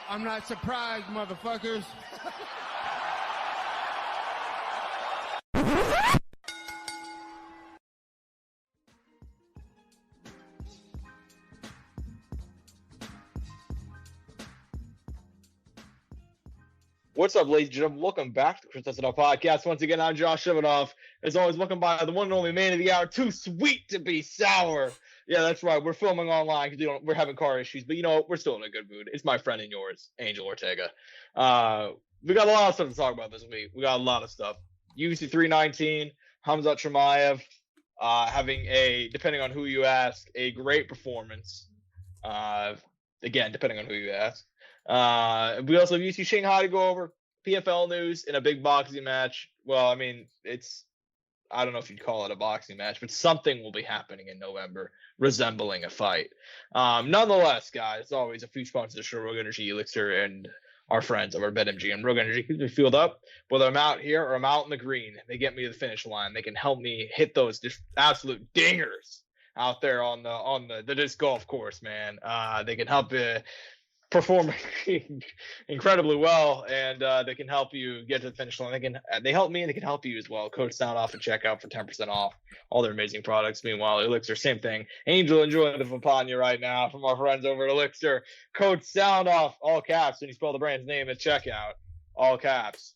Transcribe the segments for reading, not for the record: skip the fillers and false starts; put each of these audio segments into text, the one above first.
I'm not surprised, motherfuckers. What's up, ladies and gentlemen? Welcome back to the Courtside Soundoff podcast. Once again, I'm Josh Chimaev. As always, welcome by the one and only man of the hour, too sweet to be sour. Yeah, that's right. We're filming online because we're having car issues, but we're still in a good mood. It's my friend and yours, Angel Ortega. We got a lot of stuff to talk about this week. We got a lot of stuff. UFC 319, Khamzat Chimaev having depending on who you ask, a great performance. Again, depending on who you ask. We also have UFC Shanghai to go over, PFL news, in a big boxing match. Well, I mean, I don't know if you'd call it a boxing match, but something will be happening in November resembling a fight. Nonetheless, guys, as always, a huge sponsor to the show, Rogue Energy, ELYXR, and our friends over at BetMGM. Rogue Energy keeps me fueled up, whether I'm out here or I'm out in the green. They get me to the finish line. They can help me hit those just absolute dingers out there on the disc golf course, man. They can help perform incredibly well, and they can help you get to the finish line. They help me, and they can help you as well. Code Soundoff and check out for 10% off all their amazing products. Meanwhile, ELYXR, same thing. Angel enjoying the Vapanya right now from our friends over at ELYXR. Code Soundoff, all caps, when you spell the brand's name at checkout, all caps.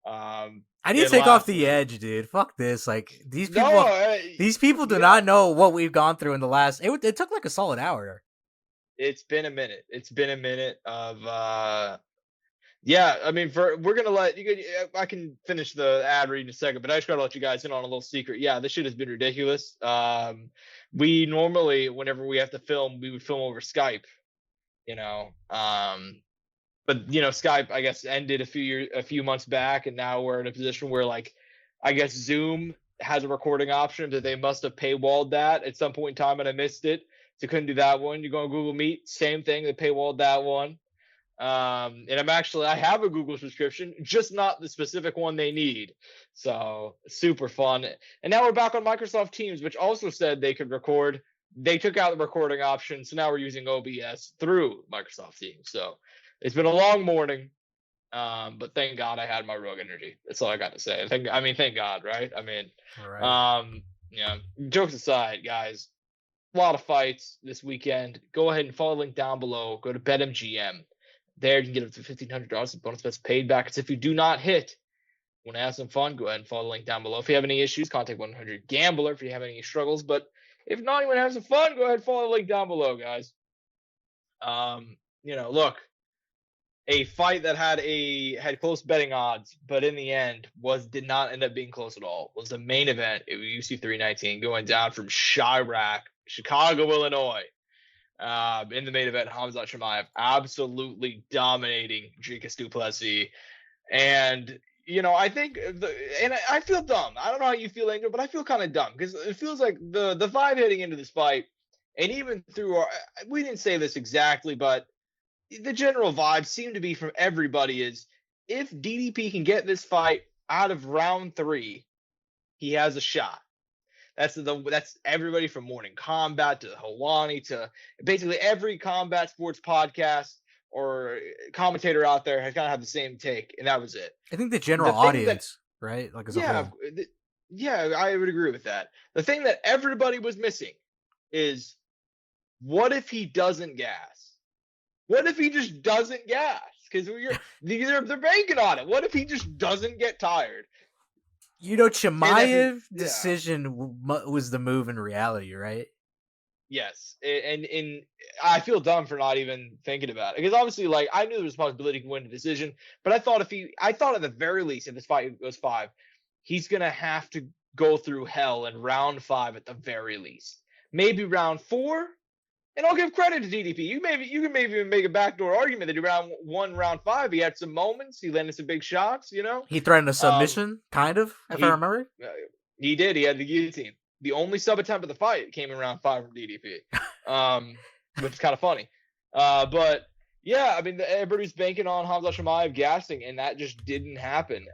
I need to take off the edge, dude. Fuck this. Like these people do not know what we've gone through in the last. It took like a solid hour. It's been a minute. Of yeah. I mean, we're gonna let you. I can finish the ad read in a second, but I just gotta let you guys in on a little secret. Yeah, this shit has been ridiculous. We normally, whenever we have to film, we would film over Skype. But Skype, I guess, ended a few months back, and now we're in a position where, like, I guess Zoom has a recording option that they must have paywalled that at some point in time, and I missed it. So couldn't do that one. You go on Google Meet, same thing. They paywalled that one. And I have a Google subscription, just not the specific one they need. So super fun. And now we're back on Microsoft Teams, which also said they could record. They took out the recording option, so now we're using OBS through Microsoft Teams. So it's been a long morning, but thank God I had my Rogue Energy. That's all I got to say. Thank God, right? I mean, right. Jokes aside, guys. A lot of fights this weekend. Go ahead and follow the link down below. Go to BetMGM. There you can get up to $1,500 in bonus bets paid back. It's if you do not hit. Want to have some fun? Go ahead and follow the link down below. If you have any issues, contact 1-800-GAMBLER if you have any struggles. But if not, you want to have some fun, go ahead and follow the link down below, guys. Look, a fight that had close betting odds, but in the end did not end up being close at all. Was the main event at UFC 319, going down from Chirac, Chicago, Illinois. In the main event, Khamzat Chimaev absolutely dominating Dricus du Plessis. And, I think, and I feel dumb. I don't know how you feel, Angel, but I feel kind of dumb because it feels like the vibe heading into this fight, and even through we didn't say this exactly, but the general vibe seemed to be from everybody is if DDP can get this fight out of round 3, he has a shot. That's everybody from Morning Combat to Helwani to basically every combat sports podcast or commentator out there has kind of had the same take, and that was it. I think the general audience, right? Like as a whole. Yeah, I would agree with that. The thing that everybody was missing is what if he doesn't gas? What if he just doesn't gas? Because they're banking on it. What if he just doesn't get tired? Chimaev decision was the move in reality, right? Yes, and I feel dumb for not even thinking about it because obviously, like, I knew there was a possibility he could win the decision, but I thought at the very least, if this fight goes 5, he's gonna have to go through hell in round 5 at the very least, maybe round 4. And I'll give credit to DDP. You can maybe even make a backdoor argument that round 5, he had some moments. He landed some big shots, He threatened a submission, kind of, if I remember. He did. He had the guillotine. The only sub attempt of the fight came in round 5 from DDP, which is kind of funny. But, yeah, I mean, everybody's banking on Khamzat Chimaev gassing, and that just didn't happen.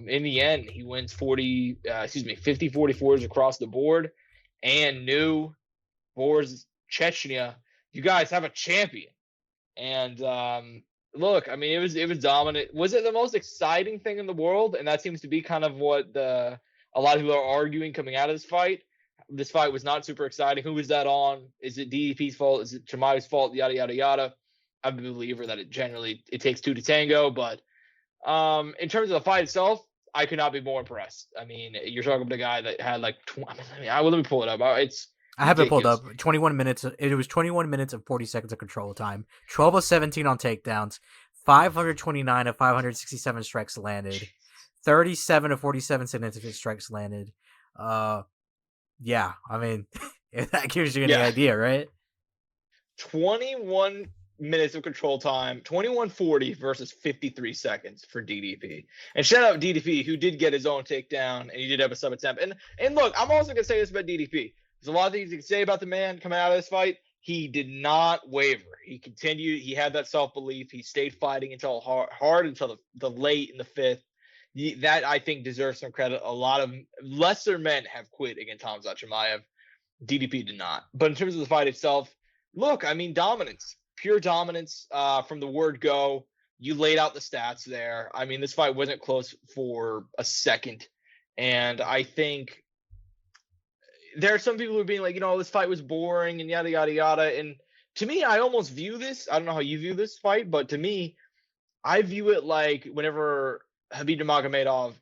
In the end, he wins 50-44s across the board. And Boris Chechnya, you guys have a champion. And look, I mean, it was dominant. Was it the most exciting thing in the world? And that seems to be kind of what a lot of people are arguing coming out of this fight. This fight was not super exciting. Who was that on? Is it DDP's fault? Is it Chimaev's fault? Yada yada yada. I'm a believer that it takes two to tango. But in terms of the fight itself, I could not be more impressed. I mean, you're talking about a guy that had like let me pull it up. I have it pulled up. 21 minutes. It was 21 minutes and 40 seconds of control time. 12 of 17 on takedowns. 529 of 567 strikes landed. 37 of 47 significant strikes landed. Yeah, I mean, if that gives you any idea, right? 21 minutes of control time, 21:40 versus 53 seconds for DDP. And shout out DDP, who did get his own takedown, and he did have a sub attempt. And look, I'm also gonna say this about DDP. There's a lot of things you can say about the man coming out of this fight. He did not waver. He continued. He had that self-belief. He stayed fighting until hard until the late in the fifth. That, I think, deserves some credit. A lot of lesser men have quit against Khamzat Chimaev. DDP did not. But in terms of the fight itself, look, I mean, dominance. Pure dominance from the word go. You laid out the stats there. I mean, this fight wasn't close for a second. And I think there are some people who are being like, this fight was boring and yada, yada, yada. And to me, I almost view this. I don't know how you view this fight, but to me, I view it like whenever Khabib Nurmagomedov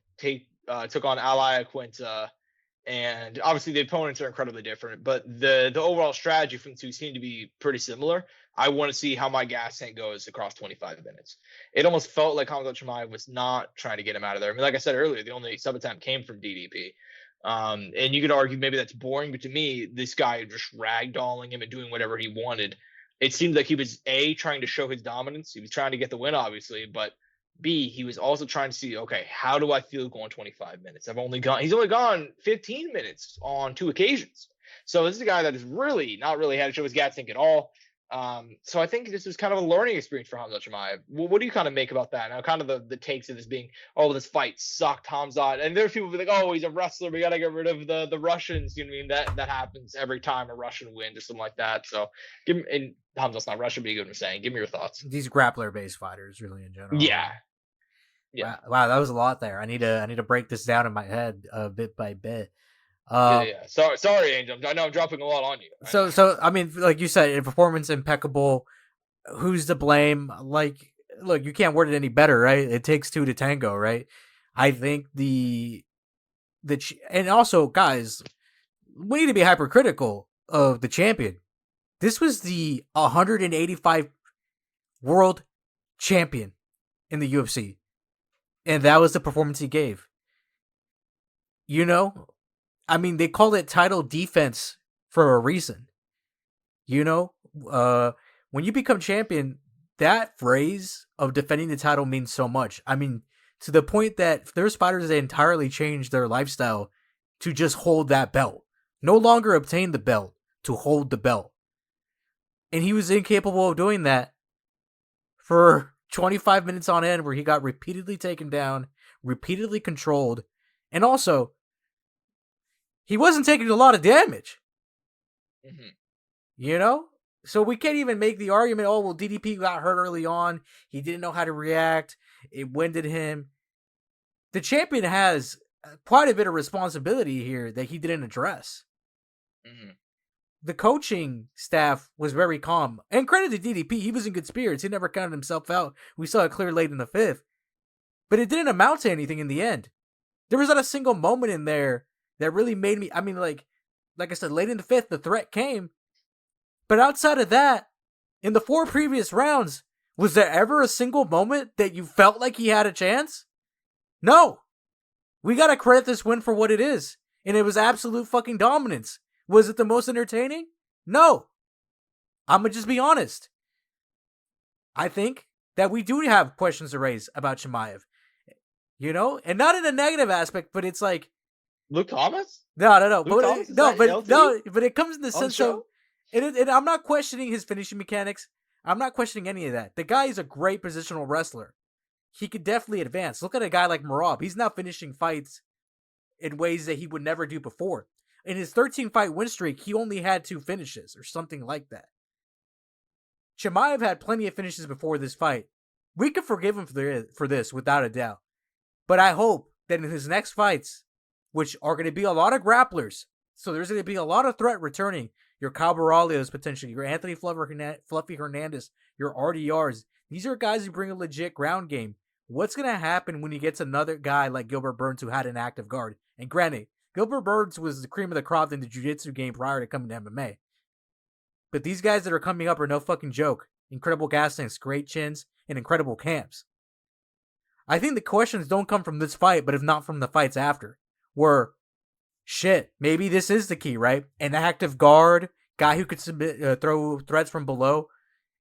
took on Ally Quinta, and obviously the opponents are incredibly different, but the overall strategy from the two seem to be pretty similar. I want to see how my gas tank goes across 25 minutes. It almost felt like Khamzat Chimaev was not trying to get him out of there. I mean, like I said earlier, the only sub attempt came from DDP. And you could argue maybe that's boring, but to me, this guy just ragdolling him and doing whatever he wanted. It seemed like he was trying to show his dominance. He was trying to get the win, obviously, but B, he was also trying to see, okay, how do I feel going 25 minutes? He's only gone 15 minutes on 2 occasions. So this is a guy that has really not really had to show his gas tank at all. So I think this is kind of a learning experience for Khamzat Chimaev. What do you kind of make about that? Now, kind of the takes of this being, this fight sucked, Khamzat. And there's people who be like, he's a wrestler. We got to get rid of the Russians. You know what I mean? That happens every time a Russian wins or something like that. So and Khamzat's not Russian, but you get what I'm saying. Give me your thoughts. These grappler-based fighters, really, in general. Yeah. Yeah. Wow, that was a lot there. I need to break this down in my head bit by bit. Sorry, Angel. I know I'm dropping a lot on you. So I mean, like you said, performance impeccable. Who's to blame? Like, look, you can't word it any better, right? It takes two to tango, right? I think and also, guys, we need to be hypercritical of the champion. This was the 185 world champion in the UFC, and that was the performance he gave. I mean, they call it title defense for a reason. When you become champion, that phrase of defending the title means so much. I mean, to the point that there's fighters that entirely changed their lifestyle to just hold that belt. No longer obtain the belt, to hold the belt. And he was incapable of doing that for 25 minutes on end, where he got repeatedly taken down, repeatedly controlled, and also, he wasn't taking a lot of damage. Mm-hmm. So we can't even make the argument, DDP got hurt early on. He didn't know how to react. It winded him. The champion has quite a bit of responsibility here that he didn't address. Mm-hmm. The coaching staff was very calm. And credit to DDP, he was in good spirits. He never counted himself out. We saw it clear late in the fifth. But it didn't amount to anything in the end. There was not a single moment in there that really made me, I mean, like I said, late in the fifth, the threat came. But outside of that, in the 4 previous rounds, was there ever a single moment that you felt like he had a chance? No. We gotta credit this win for what it is. And it was absolute fucking dominance. Was it the most entertaining? No. I'm gonna just be honest. I think that we do have questions to raise about Chimaev. And not in a negative aspect, but it's like, Luke Thomas? No. But it comes in the sense of, and I'm not questioning his finishing mechanics. I'm not questioning any of that. The guy is a great positional wrestler. He could definitely advance. Look at a guy like Merab. He's now finishing fights in ways that he would never do before. In his 13-fight win streak, he only had 2 finishes or something like that. Chimaev had plenty of finishes before this fight. we could forgive him for this without a doubt. But I hope that in his next fights, which are going to be a lot of grapplers, so there's going to be a lot of threat returning. Your Cabaralios potentially, your Anthony Fluffy Hernandez, your RDRs. These are guys who bring a legit ground game. What's going to happen when he gets another guy like Gilbert Burns who had an active guard? And granted, Gilbert Burns was the cream of the crop in the jiu-jitsu game prior to coming to MMA. But these guys that are coming up are no fucking joke. Incredible gas tanks, great chins, and incredible camps. I think the questions don't come from this fight, but if not from the fights after. Where, shit, maybe this is the key, right? An active guard, guy who could throw threats from below,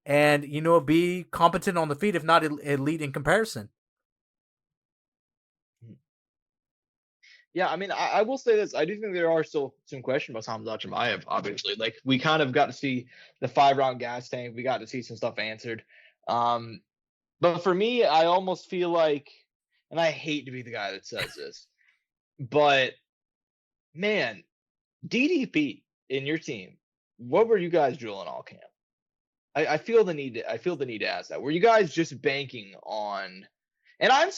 and, be competent on the feet, if not elite in comparison. Yeah, I mean, I will say this. I do think there are still some questions about Khamzat Chimaev, obviously. Like, we kind of got to see the 5-round gas tank. We got to see some stuff answered. But for me, I almost feel like, and I hate to be the guy that says this, but, man, DDP in your team, what were you guys drilling all camp? I feel the need to ask that. Were you guys just banking on... And I'm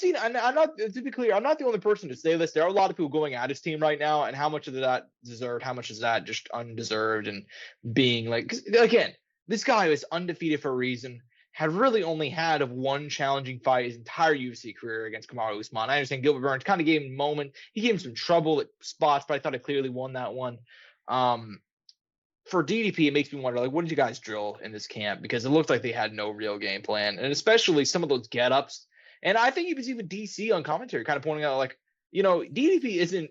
not, to be clear, I'm not the only person to say this. There are a lot of people going at his team right now, and how much of that deserved, how much is that just undeserved, and being like, 'cause again, this guy was undefeated for a reason, had really only had one challenging fight his entire UFC career against Kamaru Usman. I understand Gilbert Burns kind of gave him a moment. He gave him some trouble at spots, but I thought I clearly won that one. For DDP, it makes me wonder, like, what did you guys drill in this camp? Because it looked like they had no real game plan, and especially some of those get-ups. And I think he was even DC on commentary kind of pointing out, like, DDP isn't,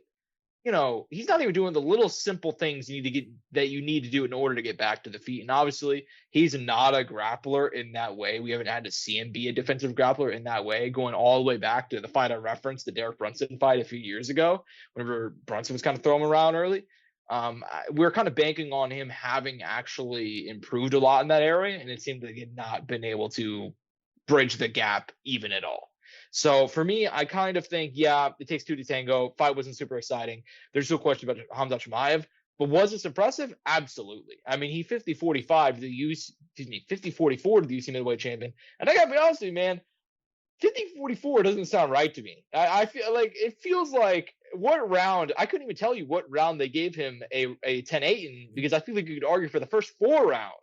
he's not even doing the little simple things you need to do in order to get back to the feet. And obviously, he's not a grappler in that way. We haven't had to see him be a defensive grappler in that way, going all the way back to the fight I referenced, the Derek Brunson fight a few years ago, whenever Brunson was kind of throwing him around early. We're kind of banking on him having actually improved a lot in that area, and it seemed like he had not been able to bridge the gap even at all. So for me, I kind of think, yeah, it takes two to tango. Fight wasn't super exciting. There's no question about Khamzat Chimaev, but was this impressive? Absolutely. I mean, he 50-44 to the UFC middleweight champion. And I gotta be honest with you, man, 50-44 doesn't sound right to me. I feel like it feels like what round, I couldn't even tell you what round they gave him a 10-8 in, because I feel like you could argue for the first 4 rounds.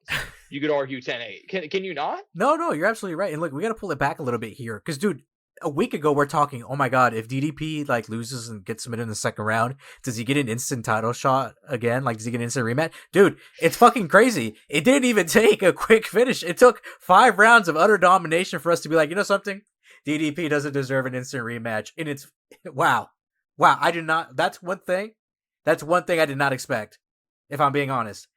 You could argue 10-8. Can you not? No, you're absolutely right. And look, we got to pull it back a little bit here. Because, dude, a week ago, we're talking, oh my God, if DDP, loses and gets submitted in the second round, does he get an instant title shot again? Does he get an instant rematch? Dude, it's fucking crazy. It didn't even take a quick finish. It took 5 rounds of utter domination for us to be like, you know something? DDP doesn't deserve an instant rematch. And it's, wow, I did not, that's one thing I did not expect, if I'm being honest.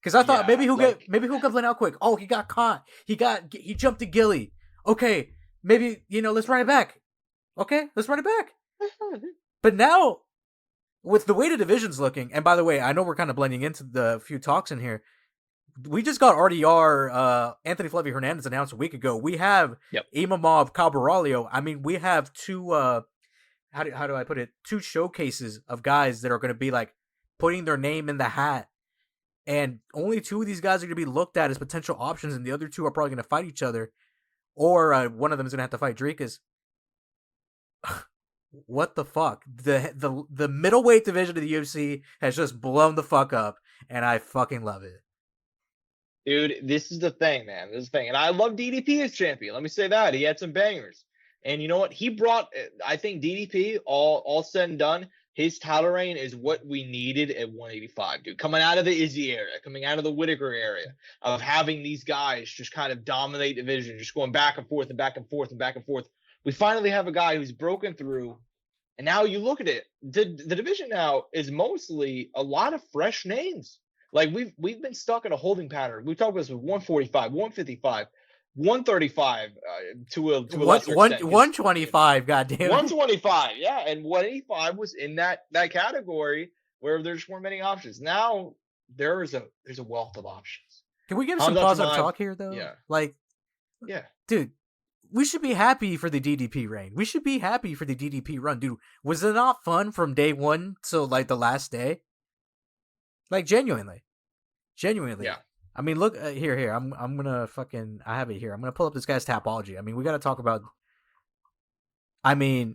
Because I thought maybe he'll get blown out quick. Oh, he got caught. He jumped to Gilly. Okay, maybe, let's run it back. Okay, let's run it back. But now, with the way the division's looking, and by the way, I know we're kind of blending into the few talks in here. We just got RDR, Anthony Fluffy Hernandez announced a week ago. We have Imamov Cabaralio. I mean, we have two, how do I put it? 2 showcases of guys that are going to be putting their name in the hat. And only 2 of these guys are going to be looked at as potential options, and the other 2 are probably going to fight each other. Or one of them is going to have to fight Dricus. What the fuck? The middleweight division of the UFC has just blown the fuck up, and I fucking love it. Dude, this is the thing, man. This is the thing. And I love DDP as champion. Let me say that. He had some bangers. And you know what? He brought, I think DDP, all said and done, his title reign is what we needed at 185, dude. Coming out of the Izzy area, coming out of the Whitaker area, of having these guys just kind of dominate division, just going back and forth and back and forth and back and forth. We finally have a guy who's broken through. And now you look at it, the division now is mostly a lot of fresh names. We've been stuck in a holding pattern. We've talked about this with 145, 155, 135 to a lesser extent. 125, goddamn. 125, yeah, and 185 was in that category where there just weren't many options. Now there's a wealth of options. Can we give some positive talk here, though? Yeah, dude, we should be happy for the DDP reign. We should be happy for the DDP run, dude. Was it not fun from day one till the last day? Genuinely. Yeah. I mean, look here. I'm gonna fucking. I have it here. I'm gonna pull up this guy's Tapology. I mean, we gotta talk about. I mean,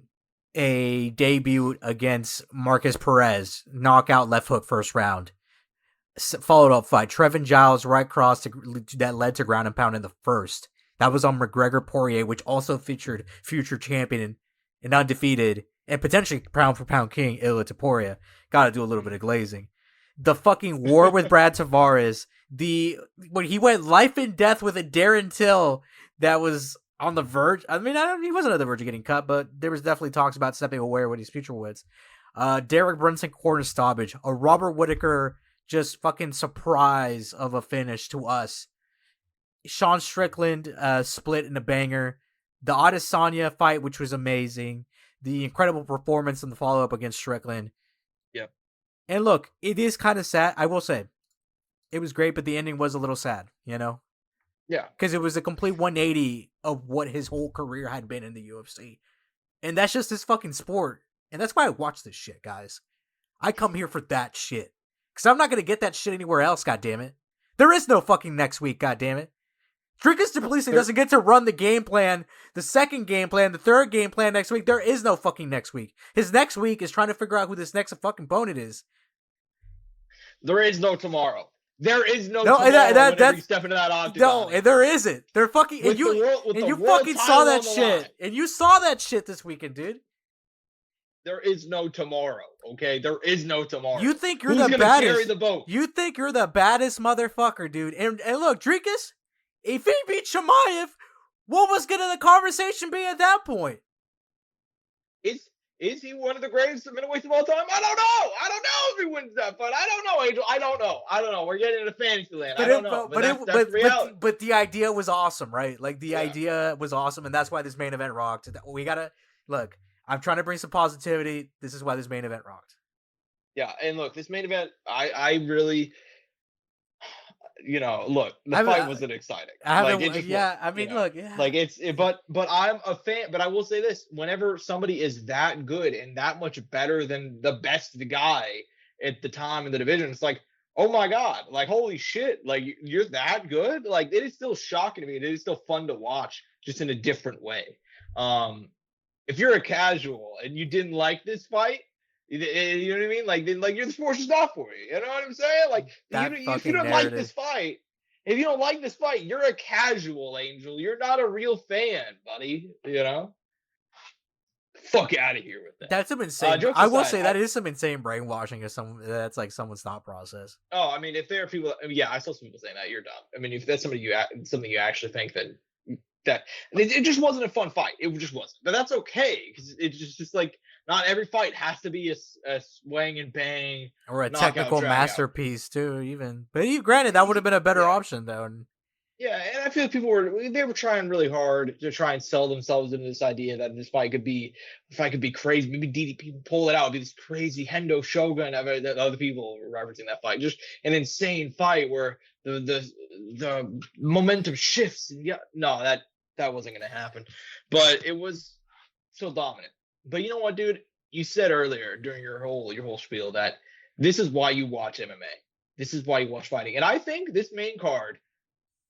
a debut against Marcus Perez, knockout left hook first round. Followed up fight, Trevin Giles right cross that led to ground and pound in the first. That was on McGregor Poirier, which also featured future champion and undefeated and potentially pound for pound king Ilia Topuria. Got to do a little bit of glazing. The fucking war with Brad Tavares. When he went life and death with a Darren Till that was on the verge. I mean, he wasn't on the verge of getting cut, but there was definitely talks about stepping away with his future wins. Derek Brunson corner stoppage. A Robert Whittaker just fucking surprise of a finish to us. Sean Strickland split in a banger. The Adesanya fight, which was amazing. The incredible performance in the follow-up against Strickland. Yep. And look, it is kind of sad. I will say, it was great, but the ending was a little sad, you know? Yeah. Because it was a complete 180 of what his whole career had been in the UFC. And that's just his fucking sport. And that's why I watch this shit, guys. I come here for that shit. Because I'm not going to get that shit anywhere else, goddammit. There is no fucking next week, goddammit. Dricus du Plessis doesn't get to run the game plan, the second game plan, the third game plan next week. There is no fucking next week. His next week is trying to figure out who this next fucking opponent is. There is no tomorrow. There is no tomorrow whenever you step into that octagon. No, there isn't. They're fucking... And you fucking saw that shit. Line. And you saw that shit this weekend, dude. There is no tomorrow, okay? There is no tomorrow. You think you're Who's the gonna baddest? Carry the boat? You think you're the baddest motherfucker, dude? And look, Dricus, if he beat Chimaev, what was gonna the conversation be at that point? Is he one of the greatest middleweights of all time? I don't know. I don't know if he wins that fight. I don't know, Angel. I don't know. We're getting into fantasy land. I don't know. But the idea was awesome, right? Like the idea was awesome, and that's why this main event rocked. We gotta look. I'm trying to bring some positivity. This is why this main event rocked. Yeah, and look, this main event, I really, look, the fight wasn't exciting. But I'm a fan. But I will say this: whenever somebody is that good and that much better than the best guy at the time in the division, it's like, oh my god, like holy shit, like you're that good. Like it is still shocking to me. It is still fun to watch, just in a different way. If you're a casual and you didn't like this fight, you know what I mean? Like, then, like you're the sports is not for you. You know what I'm saying? Like, if you don't like this fight, you're a casual, Angel. You're not a real fan, buddy. You know? Fuck out of here with that. That's some insane. I will say that is some insane brainwashing of that's like someone's thought process. Oh, I mean, if there are people, I saw some people saying that, you're dumb. I mean, if that's something you actually think that it just wasn't a fun fight. It just wasn't. But that's okay, because it's just like not every fight has to be a swing and bang or a technical masterpiece too. Even, but granted, that would have been a better option though. And I feel like people were trying really hard to try and sell themselves into this idea that this fight could be crazy. Maybe DDP would pull it out, it'd be this crazy Hendo Shogun. That other people were referencing that fight, just an insane fight where the momentum shifts. And that wasn't going to happen, but it was still dominant. But you know what, dude? You said earlier during your whole spiel that this is why you watch MMA. This is why you watch fighting. And I think this main card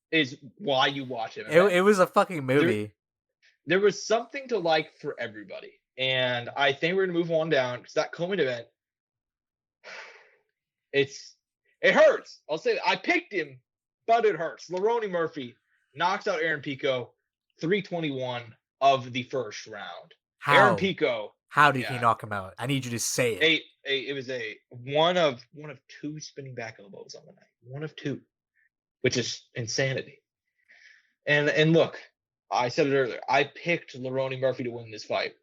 is why you watch MMA. It was a fucking movie. There was something to like for everybody. And I think we're going to move on down because that co-main event, it hurts. I'll say that. I picked him, but it hurts. Lerone Murphy knocks out Aaron Pico. 321 of the first round. Aaron Pico. How did he knock him out? I need you to say it. It was a one of two spinning back elbows on the night. One of two, which is insanity. And look, I said it earlier. I picked Lerone Murphy to win this fight,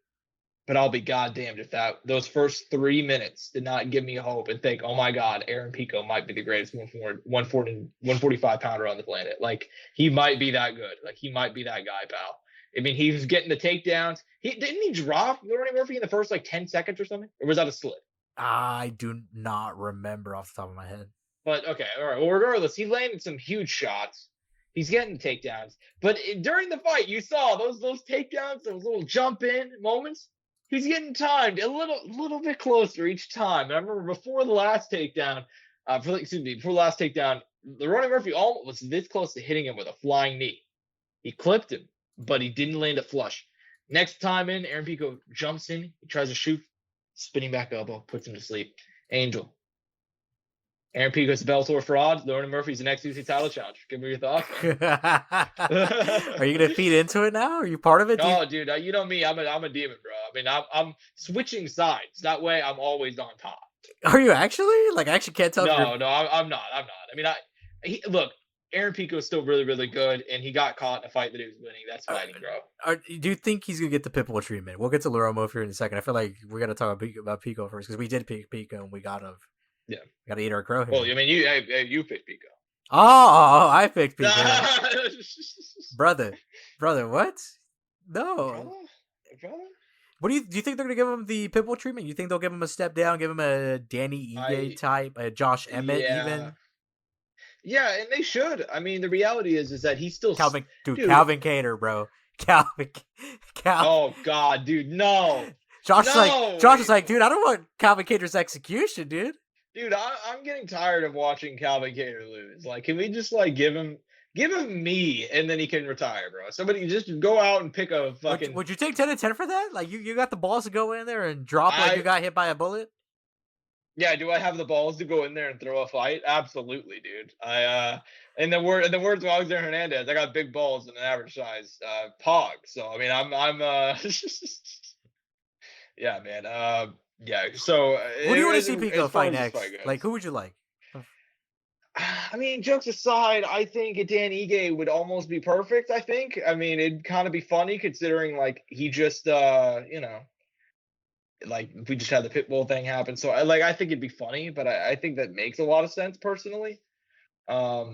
but I'll be goddamned if those first 3 minutes did not give me hope and think, oh my god, Aaron Pico might be the greatest 145 pounder on the planet. Like he might be that good. Like he might be that guy, pal. I mean, he was getting the takedowns. Didn't he drop Lerone Murphy in the first 10 seconds or something? Or was that a slip? I do not remember off the top of my head. But okay, all right. Well, regardless, he landed some huge shots. He's getting the takedowns. But during the fight, you saw those takedowns, those little jump in moments. He's getting timed a little bit closer each time. And I remember before the last takedown, Ronnie Murphy almost was this close to hitting him with a flying knee. He clipped him, but he didn't land it flush. Next time in, Aaron Pico jumps in, he tries to shoot, spinning back elbow, puts him to sleep. Angel. Aaron Pico's Bellator fraud. Ronnie Murphy's the next UFC title challenger. Give me your thoughts. Are you gonna feed into it now? Are you part of it? No, dude. You know me. I'm a demon, bro. I mean, I'm switching sides. That way, I'm always on top. Are you actually? Like, I actually can't tell. No, I'm not. I mean, look. Aaron Pico is still really, really good, and he got caught in a fight that he was winning. That's fighting, bro. Do you think he's gonna get the Pitbull treatment? We'll get to Laromo here in a second. I feel like we got to talk about Pico first because we did pick Pico and we got to eat our crow here. Well, I mean, you picked Pico. Oh, I picked Pico. brother, what? No. Brother? What do you think they're gonna give him the Pitbull treatment? You think they'll give him a step down, give him a Danny Ige type, a Josh Emmett even? Yeah, and they should. I mean, the reality is that he's still Calvin Kattar, bro. Calvin. Oh God, dude, no. Josh is like, dude, I don't want Calvin Kattar's execution, dude. Dude, I'm getting tired of watching Calvin Kattar lose. Like, can we just like give him me, and then he can retire, bro? Somebody just go out and pick a fucking. Would you take 10-10 for that? Like, you got the balls to go in there and drop like you got hit by a bullet? Yeah, do I have the balls to go in there and throw a fight? Absolutely, dude. In the words of Alexander Hernandez, I got big balls and an average size pog. So I mean, I'm yeah, man. Yeah. So who do you want to see Pico fight next? Like, who would you like? I mean, jokes aside, I think a Dan Ige would almost be perfect. I think. I mean, it'd kind of be funny considering like he just like we just had the Pitbull thing happen. So I think it'd be funny, but I think that makes a lot of sense personally. I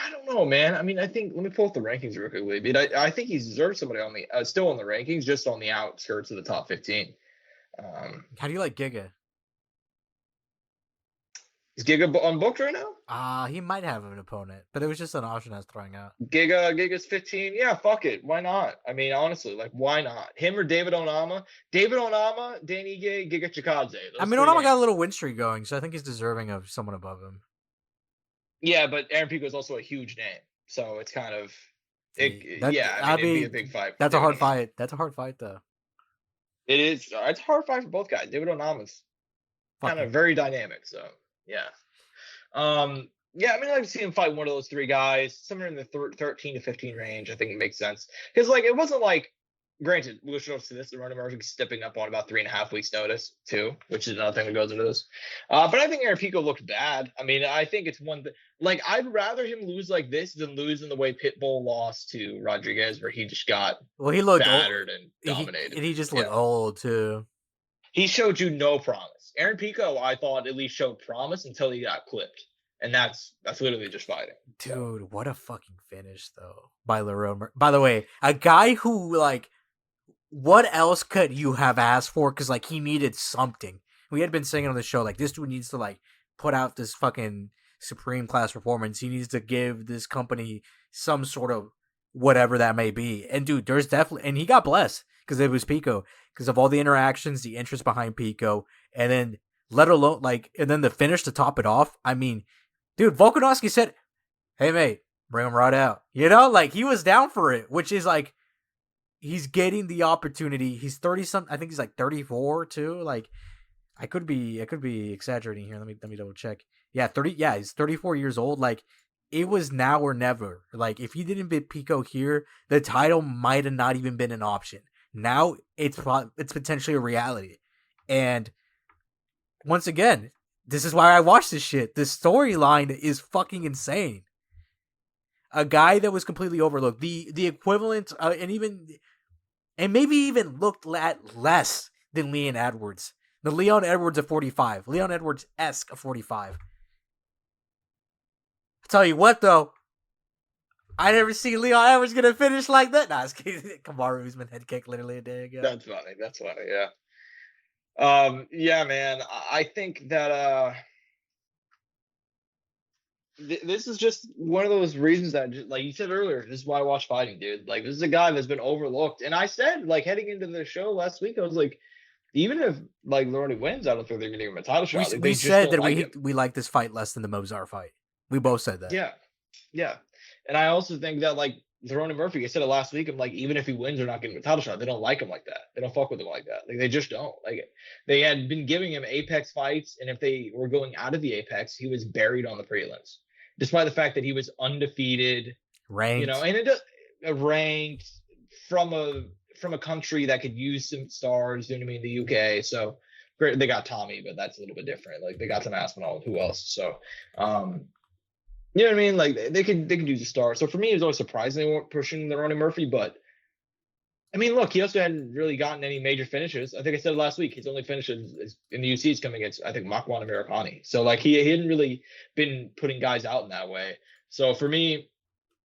don't know, man. I mean, I think let me pull up the rankings real quickly. But I think he deserves somebody on the still on the rankings, just on the outskirts of the top 15. How do you like Giga? Is Giga unbooked right now? He might have an opponent, but it was just an option I was throwing out. Giga's 15. Yeah, fuck it. Why not? I mean, honestly, like, why not? Him or David Onama? David Onama, Dan Ige, Giga Chikadze. I mean, Onama got a little win streak going, so I think he's deserving of someone above him. Yeah, but Aaron Pico is also a huge name, so it's kind of it'd be a big fight. That's a hard fight. That's a hard fight, though. It is. It's a hard fight for both guys. David Onama's kind of very dynamic, so. Yeah. Yeah, I mean, I'd like to see him fight one of those three guys, somewhere in the 13 to 15 range. I think it makes sense. Because, like, it wasn't like, granted, we'll show us to this, the Ronnie Murphy stepping up on about 3.5 weeks' notice, too, which is another thing that goes into this. But I think Aaron Pico looked bad. I mean, I think it's one that, like, I'd rather him lose like this than lose in the way Pitbull lost to Rodriguez, where he just got he looked battered and dominated. He just looked old, too. He showed you no promise. Aaron Pico, I thought, at least showed promise until he got clipped. And that's literally just fighting. Dude, what a fucking finish, though, by Laromo. By the way, a guy who, like, what else could you have asked for? Because, like, he needed something. We had been saying on the show, like, this dude needs to, like, put out this fucking supreme class performance. He needs to give this company some sort of whatever that may be. And, dude, there's definitely... And he got blessed because it was Pico. Because of all the interactions, the interest behind Pico, and then let alone, like, and then the finish to top it off. I mean... Dude, Volkanovski said, hey, mate, bring him right out. You know, like, he was down for it, which is, like, he's getting the opportunity. He's 30-something. I think he's, like, 34, too. Like, I could be exaggerating here. Let me double check. Yeah, he's 34 years old. Like, it was now or never. Like, if he didn't beat Pico here, the title might have not even been an option. Now, it's potentially a reality. And, once again... This is why I watch this shit. The storyline is fucking insane. A guy that was completely overlooked. The equivalent, and maybe even looked at less than Leon Edwards. The Leon Edwards of 45. Leon Edwards-esque of 45. I'll tell you what, though. I never see Leon Edwards gonna finish like that. Nah, it's Kamaru Usman head kick literally a day ago. That's funny, yeah. Yeah, man, I think that this is just one of those reasons that, just, like you said earlier, this is why I watch fighting, dude. Like, this is a guy that's been overlooked. And I said, like, heading into the show last week, I was like, even if like Lerone wins, I don't think they're gonna give him a title shot. Like, We they just said don't that like him. we like this fight less than the Mozart fight. We both said that. Yeah, yeah. And I also think that like Lerone Murphy, I said it last week. I'm like, even if he wins, they're not getting him a title shot. They don't like him like that. They don't fuck with him like that. Like they just don't. Like they had been giving him Apex fights, and if they were going out of the Apex, he was buried on the prelims, despite the fact that he was undefeated, Ranked. you know, and it ranked from a country that could use some stars. You know what I mean? The UK. So great, they got Tommy, but that's a little bit different. Like they got some Aspinall. Who else? So. You know what I mean? Like they can do the star. So for me, it was always surprising they weren't pushing the Ronnie Murphy. But I mean, look, he also hadn't really gotten any major finishes. I think I said last week his only finishes in the UC is coming against I think Makwan Americani. So like he hadn't really been putting guys out in that way. So for me,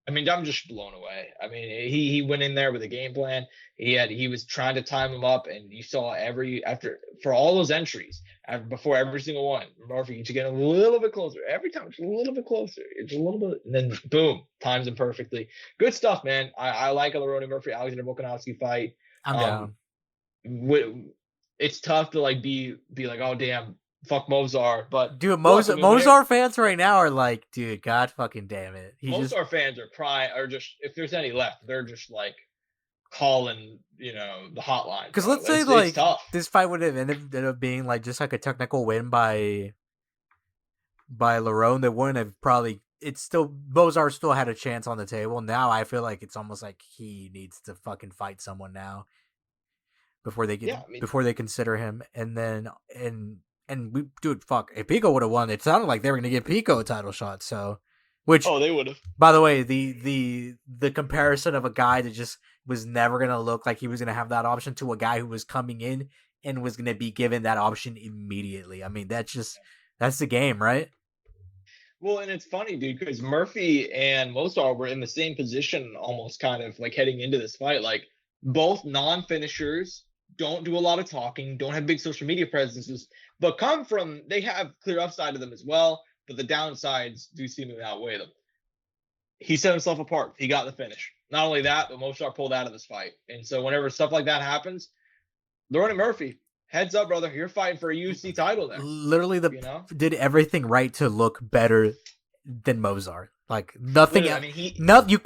I mean, I'm just blown away. I mean, he went in there with a game plan. He was trying to time him up, and you saw for all those entries before every single one, Murphy each getting a little bit closer. Every time it's a little bit closer. It's a little bit, and then boom, times him perfectly. Good stuff, man. I like a Lerone Murphy Alexander Volkanovski fight. I'm down. It's tough to like be like, oh damn, fuck Mozart, but dude, Mozart fans right now are like, dude, god fucking damn it. Mozart fans are crying, or just if there's any left, they're just like calling, you know, the hotline. Because let's say like this fight would have ended up being like just like a technical win by Lerone. That wouldn't have probably. It's still Mozart still had a chance on the table. Now I feel like it's almost like he needs to fucking fight someone now before they get before they consider him, and then And we, dude, fuck. If Pico would have won, it sounded like they were going to give Pico a title shot. So, they would have. By the way, the comparison of a guy that just was never going to look like he was going to have that option to a guy who was coming in and was going to be given that option immediately. I mean, that's the game, right? Well, and it's funny, dude, because Murphy and Mozart were in the same position, almost kind of like heading into this fight, like both non-finishers. Don't do a lot of talking, don't have big social media presences, but they have clear upside to them as well, but the downsides do seemingly outweigh them. He set himself apart. He got the finish. Not only that, but Mozart pulled out of this fight. And so whenever stuff like that happens, Lerone Murphy, heads up, brother, you're fighting for a UFC title there. Literally did everything right to look better than Mozart. Like nothing. I mean,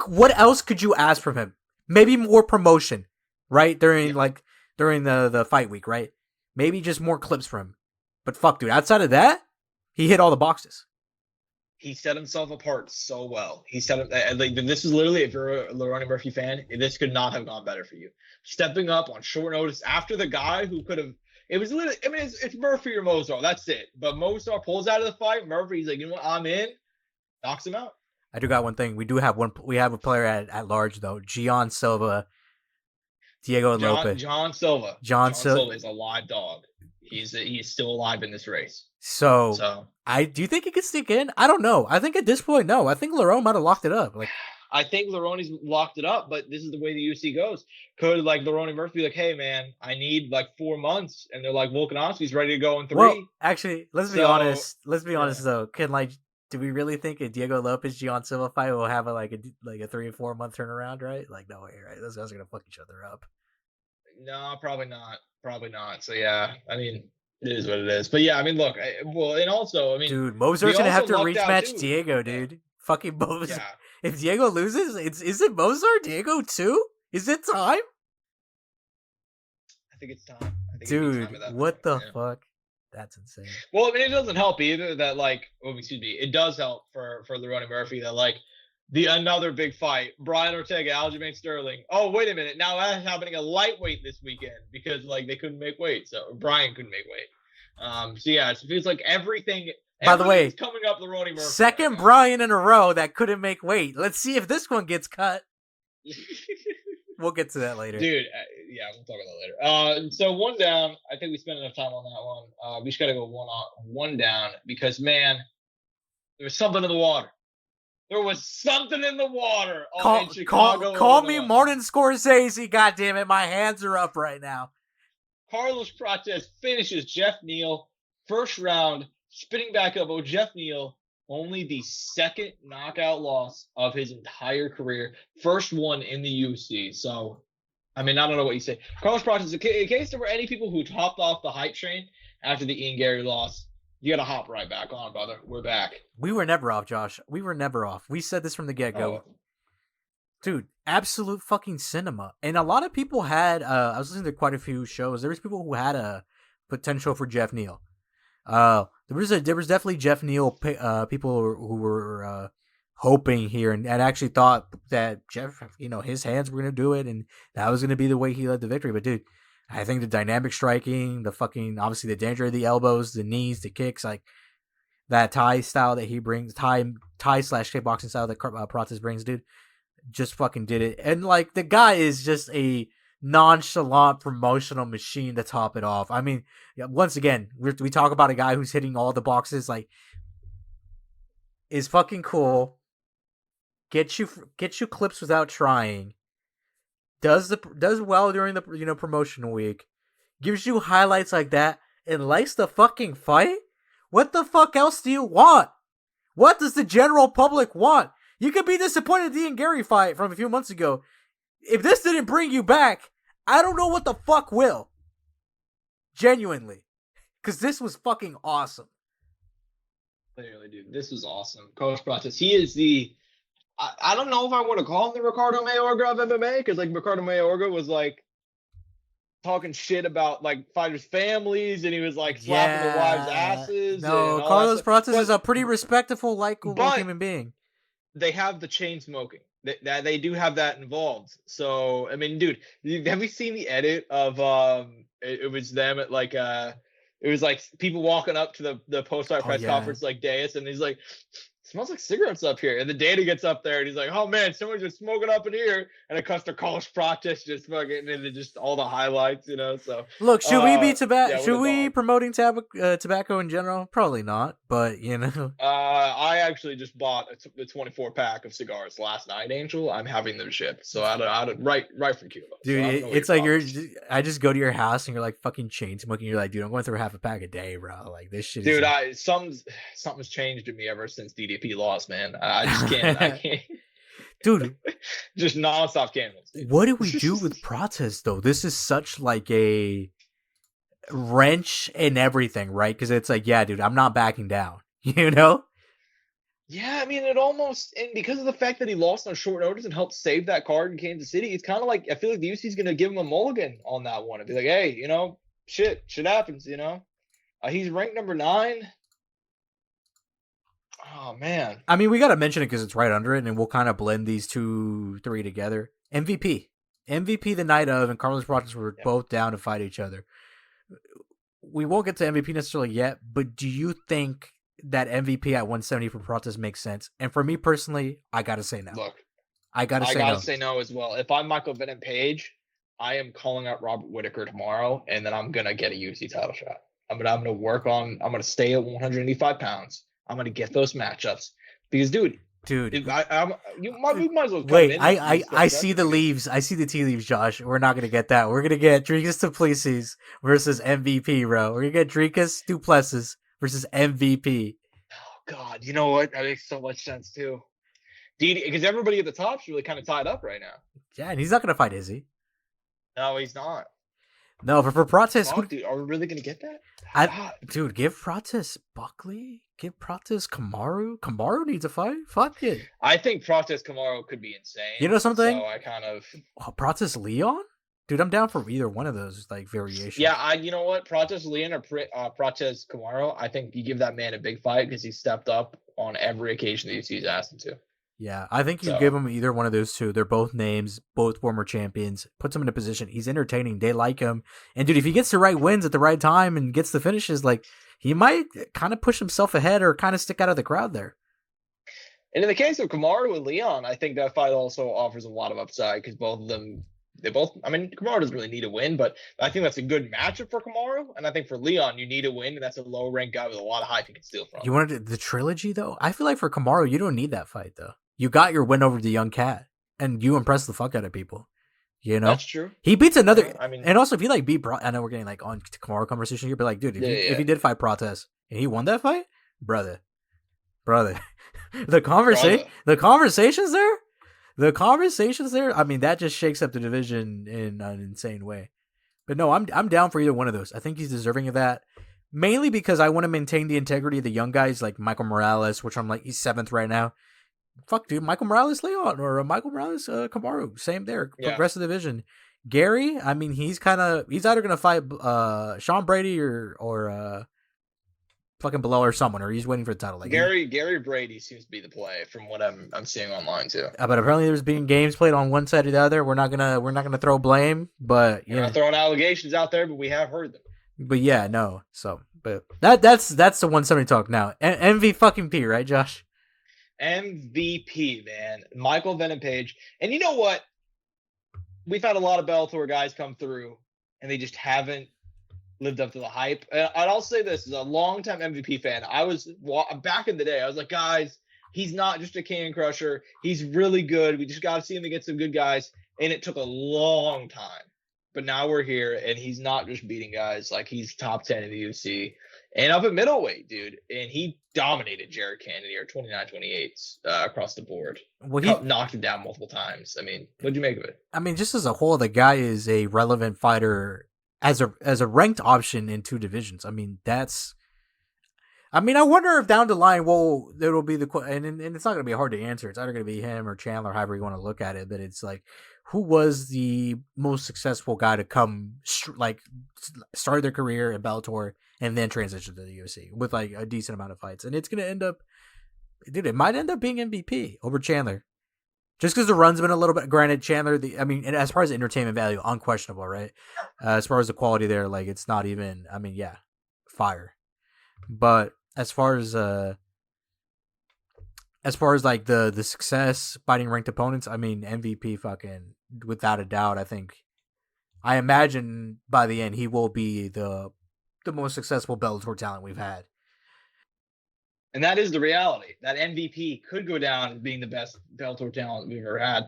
what else could you ask from him? Maybe more promotion, right? During the fight week, right? Maybe just more clips from him. But fuck, dude, outside of that, he hit all the boxes. He set himself apart so well. He set like this is literally, if you're a Lerone Murphy fan, this could not have gone better for you. Stepping up on short notice after the guy who could have. It was literally. I mean, it's Murphy or Mozart. That's it. But Mozart pulls out of the fight. Murphy's like, you know what? I'm in. Knocks him out. I do got one thing. We have a player at large though. Gian Silva. Diego Lopez. John Silva. John Silva is a live dog. He's still alive in this race. So do you think he could sneak in? I don't know. I think at this point, no. I think Lerone might have locked it up. Like, I think Lerone's locked it up, but this is the way the UFC goes. Could like Lerone Murphy be like, hey man, I need like 4 months, and they're like, Volkanovski's ready to go in 3. Well, actually, let's be honest. Let's be honest though. Do we really think a Diego Lopez Gian Silva fight will have a 3 or 4 month turnaround? Right? Like, no way, right? Those guys are gonna fuck each other up. No, probably not. Probably not. So yeah, I mean, it is what it is. But yeah, I mean, look, and also, I mean, dude, Mozart's gonna have to rematch Diego, dude. Yeah. Fucking Mozart. Yeah. If Diego loses, is it Mozart Diego too? Is it time? I think it's time. Dude, what the fuck? That's insane. Well, I mean, it doesn't help either that it does help for Lerone Murphy that another big fight, Brian Ortega, Aljamain Sterling. Oh, wait a minute. Now that's happening a lightweight this weekend because they couldn't make weight. So Brian couldn't make weight. So yeah, it feels like everything. By the way, coming up Lerone Murphy. Second Brian in a row that couldn't make weight. Let's see if this one gets cut. We'll get to that later. Dude, yeah, we'll talk about that later. So 1 down. I think we spent enough time on that one. We just got to go 1 down because, man, there was something in the water. There was something in the water in Chicago. Call me Martin Scorsese, goddammit. My hands are up right now. Carlos Prates finishes Jeff Neal. First round, spinning back up. Jeff Neal, only the second knockout loss of his entire career. First one in the UFC. So, I mean, I don't know what you say. Carlos Prates, in case there were any people who hopped off the hype train after the Ian Gary loss, you got to hop right back on, brother. We're back. We were never off, Josh. We were never off. We said this from the get-go. Oh. Dude, absolute fucking cinema. And a lot of people had, I was listening to quite a few shows. There was people who had a potential for Jeff Neal. There was definitely Jeff Neal people who were hoping here and actually thought that Jeff, his hands were going to do it and that was going to be the way he led the victory. But dude, I think the dynamic striking, the fucking, obviously the danger of the elbows, the knees, the kicks, like that Thai style that he brings, Thai / kickboxing style that Prates brings, dude, just fucking did it. And like the guy is just a nonchalant promotional machine to top it off. I mean, once again, we talk about a guy who's hitting all the boxes, like, is fucking cool. Get you clips without trying. Does well during the promotional week. Gives you highlights like that and likes the fucking fight. What the fuck else do you want? What does the general public want? You could be disappointed in the Ian Gary fight from a few months ago. If this didn't bring you back, I don't know what the fuck will. Genuinely. Because this was fucking awesome. Clearly, dude. This was awesome. Coach Prates, he is the... I don't know if I want to call him the Ricardo Mayorga of MMA, because like Ricardo Mayorga was like talking shit about like fighters' families, and he was like slapping their wives' asses. No, Carlos Prates is a pretty respectable, likable human being. They have the chain smoking. They do have that involved. So I mean, dude, have you seen the edit of it was them at like it was like people walking up to the post-fight press conference like dais, and he's like, smells like cigarettes up here. And the Data gets up there and he's like, oh man, someone's just smoking up in here. And it cuts to Carlos Prates just fucking, and just all the highlights, So look, should we be should we promoting tobacco in general? Probably not, but I actually just bought the 24 pack of cigars last night, Angel. I'm having them shipped, so I don't right from Cuba. Dude, so it's like I just go to your house and you're like fucking chain smoking. You're like, dude, I'm going through half a pack a day, bro. Like this shit. Dude, something's changed in me ever since DDP lost, man. I just can't. I can't. Dude, just nonstop candles. What do we do with Prates though? This is such like a wrench in everything, right? Because it's like, yeah, dude, I'm not backing down. Yeah, I mean, it almost, and because of the fact that he lost on short notice and helped save that card in Kansas City, it's kind of like I feel like the UFC's gonna give him a mulligan on that one and be like, hey, shit happens, he's ranked number 9. Oh, man. I mean, we got to mention it because it's right under it, and we'll kind of blend these 2-3 together. MVP the night of, and Carlos Prates were both down to fight each other. We won't get to MVP necessarily yet, but do you think that MVP at 170 for Prates makes sense? And for me personally, I got to say no. Look, I got to say no as well. If I'm Michael Bennett Page, I am calling out Robert Whittaker tomorrow, and then I'm going to get a UFC title shot. I'm going to stay at 185 pounds. I'm gonna get those matchups because, dude, you might as well. Wait, I see the leaves. I see the tea leaves, Josh. We're not gonna get that. We're gonna get Dricus du Plessis versus MVP, bro. We're gonna get Dricus du Plessis versus MVP. Oh God, you know what? That makes so much sense too. Because everybody at the top's really kind of tied up right now. Yeah, and he's not gonna fight, is he? No, he's not. No, for Prates, dude, are we really gonna get that? Dude, give Prates Buckley. Give Prates Kamaru. Kamaru needs a fight. Fuck it. I think Prates Kamaru could be insane. You know something? So I kind of Prates Leon. Dude, I'm down for either one of those like variations. Yeah, you know what? Prates Leon or Prates Kamaru. I think you give that man a big fight because he stepped up on every occasion that UFC's asked him to. Yeah, I think you give him either one of those two. They're both names, both former champions. Puts him in a position. He's entertaining. They like him. And dude, if he gets the right wins at the right time and gets the finishes, like he might kind of push himself ahead or kind of stick out of the crowd there. And in the case of Kamaru and Leon, I think that fight also offers a lot of upside because both of them, I mean, Kamaru doesn't really need a win, but I think that's a good matchup for Kamaru. And I think for Leon, you need a win, and that's a low-ranked guy with a lot of hype you can steal from. You wanted the trilogy, though? I feel like for Kamaru, you don't need that fight, though. You got your win over the young cat, and you impressed the fuck out of people. That's true. He beats another. I mean, and also if he like beat, I know we're getting like on Kamaru conversation here, but like, dude, if he did fight Prates and he won that fight, brother, the conversations there, the conversations there, I mean, that just shakes up the division in an insane way. But no, I'm down for either one of those. I think he's deserving of that. Mainly because I want to maintain the integrity of the young guys like Michael Morales, which I'm like, he's 7th right now. Fuck, dude, Michael Morales Leon or Michael Morales Kamaru, same there. Yeah. Progressive division. Gary, I mean, he's either gonna fight Sean Brady or fucking Bilal or someone, or he's waiting for the title. Like Gary Brady seems to be the play from what I'm seeing online too. But apparently there's been games played on one side or the other. We're not gonna throw blame, but We're not throwing allegations out there, but we have heard them. But yeah, no. So, but that's the 170 talk now. MV fucking P, right, Josh? MVP, man. Michael Venom Page. And you know what? We've had a lot of Bellator guys come through, and they just haven't lived up to the hype. And I'll say this, as a longtime MVP fan, I was back in the day, I was like, guys, he's not just a can crusher. He's really good. We just got to see him against some good guys. And it took a long time. But now we're here, and he's not just beating guys. Like, he's top 10 in the UFC. And up at middleweight, dude. And he dominated Jared Cannonier 29-28 across the board. Well, he knocked him down multiple times. I mean, what'd you make of it? I mean, just as a whole, the guy is a relevant fighter as a ranked option in 2 divisions. I mean, I wonder if down the line, well, it'll be and it's not going to be hard to answer. It's either going to be him or Chandler, however you want to look at it. But it's like, who was the most successful guy to come, start their career in Bellator and then transition to the UFC with like a decent amount of fights? And it's going to end up, dude, it might end up being MVP over Chandler. Just because the run's been a little bit, granted, Chandler, and as far as entertainment value, unquestionable, right? As far as the quality there, like, it's not even, yeah, fire. But as far as like the success fighting ranked opponents, I mean, MVP fucking without a doubt. I imagine by the end he will be the most successful Bellator talent we've had. And that is the reality. That MVP could go down as being the best Bellator talent we've ever had.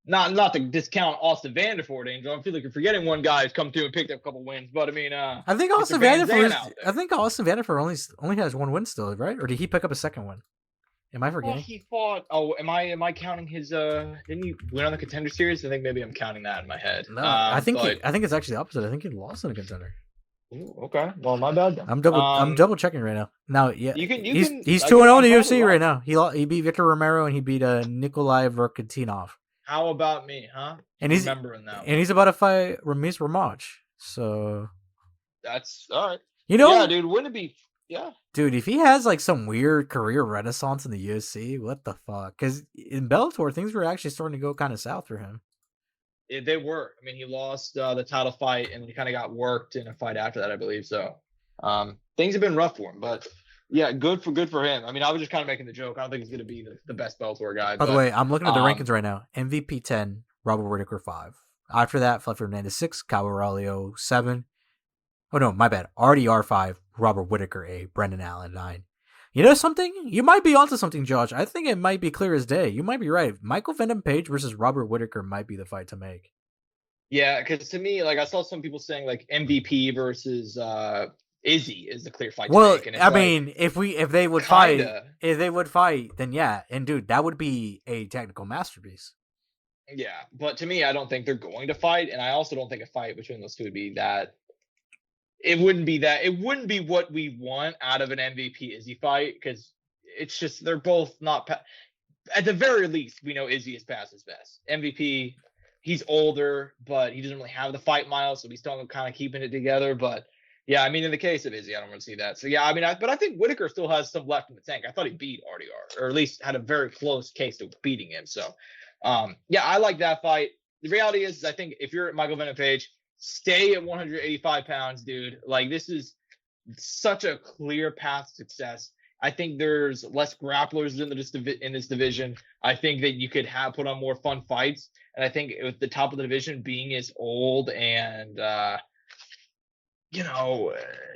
Not to discount Austin Vanderford, Angel. I feel like you're forgetting one guy who's come through and picked up a couple wins. But I mean, I think Austin Vanderford only has 1 win still, right? Or did he pick up a second one? Am I forgetting? Well, he fought. Oh, am I counting his? Didn't he win on the Contender Series? I think maybe I'm counting that in my head. No, I think it's actually the opposite. I think he lost in a Contender. Ooh, okay. Well, my bad. Then. I'm double checking right now. Now, yeah, he's 2-0 in the UFC right now. He beat Victor Romero and he beat Nikolai Verkatinov. How about me, huh? And he's remembering that. And he's about to fight Ramiz Ramaj. So that's all right. Yeah, dude. Wouldn't it be? Yeah. Dude, if he has like some weird career renaissance in the UFC, what the fuck? Because in Bellator, things were actually starting to go kind of south for him. They were. I mean, he lost the title fight and he kind of got worked in a fight after that, I believe. So things have been rough for him, but yeah, good for him. I mean, I was just kind of making the joke. I don't think he's going to be the best Bellator guy. By the way, I'm looking at the rankings right now. MVP 10, Robert Whittaker 5. After that, Fletcher Hernandez 6, Kyle Aurelio 7. Oh no, my bad. RDR 5, Robert Whittaker 8, Brendan Allen 9. You know something? You might be onto something, Josh. I think it might be clear as day. You might be right. Michael Venom Page versus Robert Whittaker might be the fight to make. Yeah, because to me, like I saw some people saying like MVP versus Izzy is the clear fight to make. And I mean, if they would fight, then yeah. And dude, that would be a technical masterpiece. Yeah, but to me, I don't think they're going to fight, and I also don't think a fight between those two would be that. It wouldn't be what we want out of an MVP Izzy fight, because it's just they're both not. At the very least, we know Izzy is past his best. MVP, he's older, but he doesn't really have the fight miles, so he's still kind of keeping it together. But yeah, I mean, in the case of Izzy, I don't want to see that. So yeah, I mean, but I think Whittaker still has some left in the tank. I thought he beat RDR, or at least had a very close case to beating him. So yeah, I like that fight. The reality is I think if you're at Michael Venom Page, stay at 185 pounds, dude. Like, this is such a clear path to success. I think there's less grapplers in this division. I think that you could put on more fun fights. And I think with the top of the division being as old and,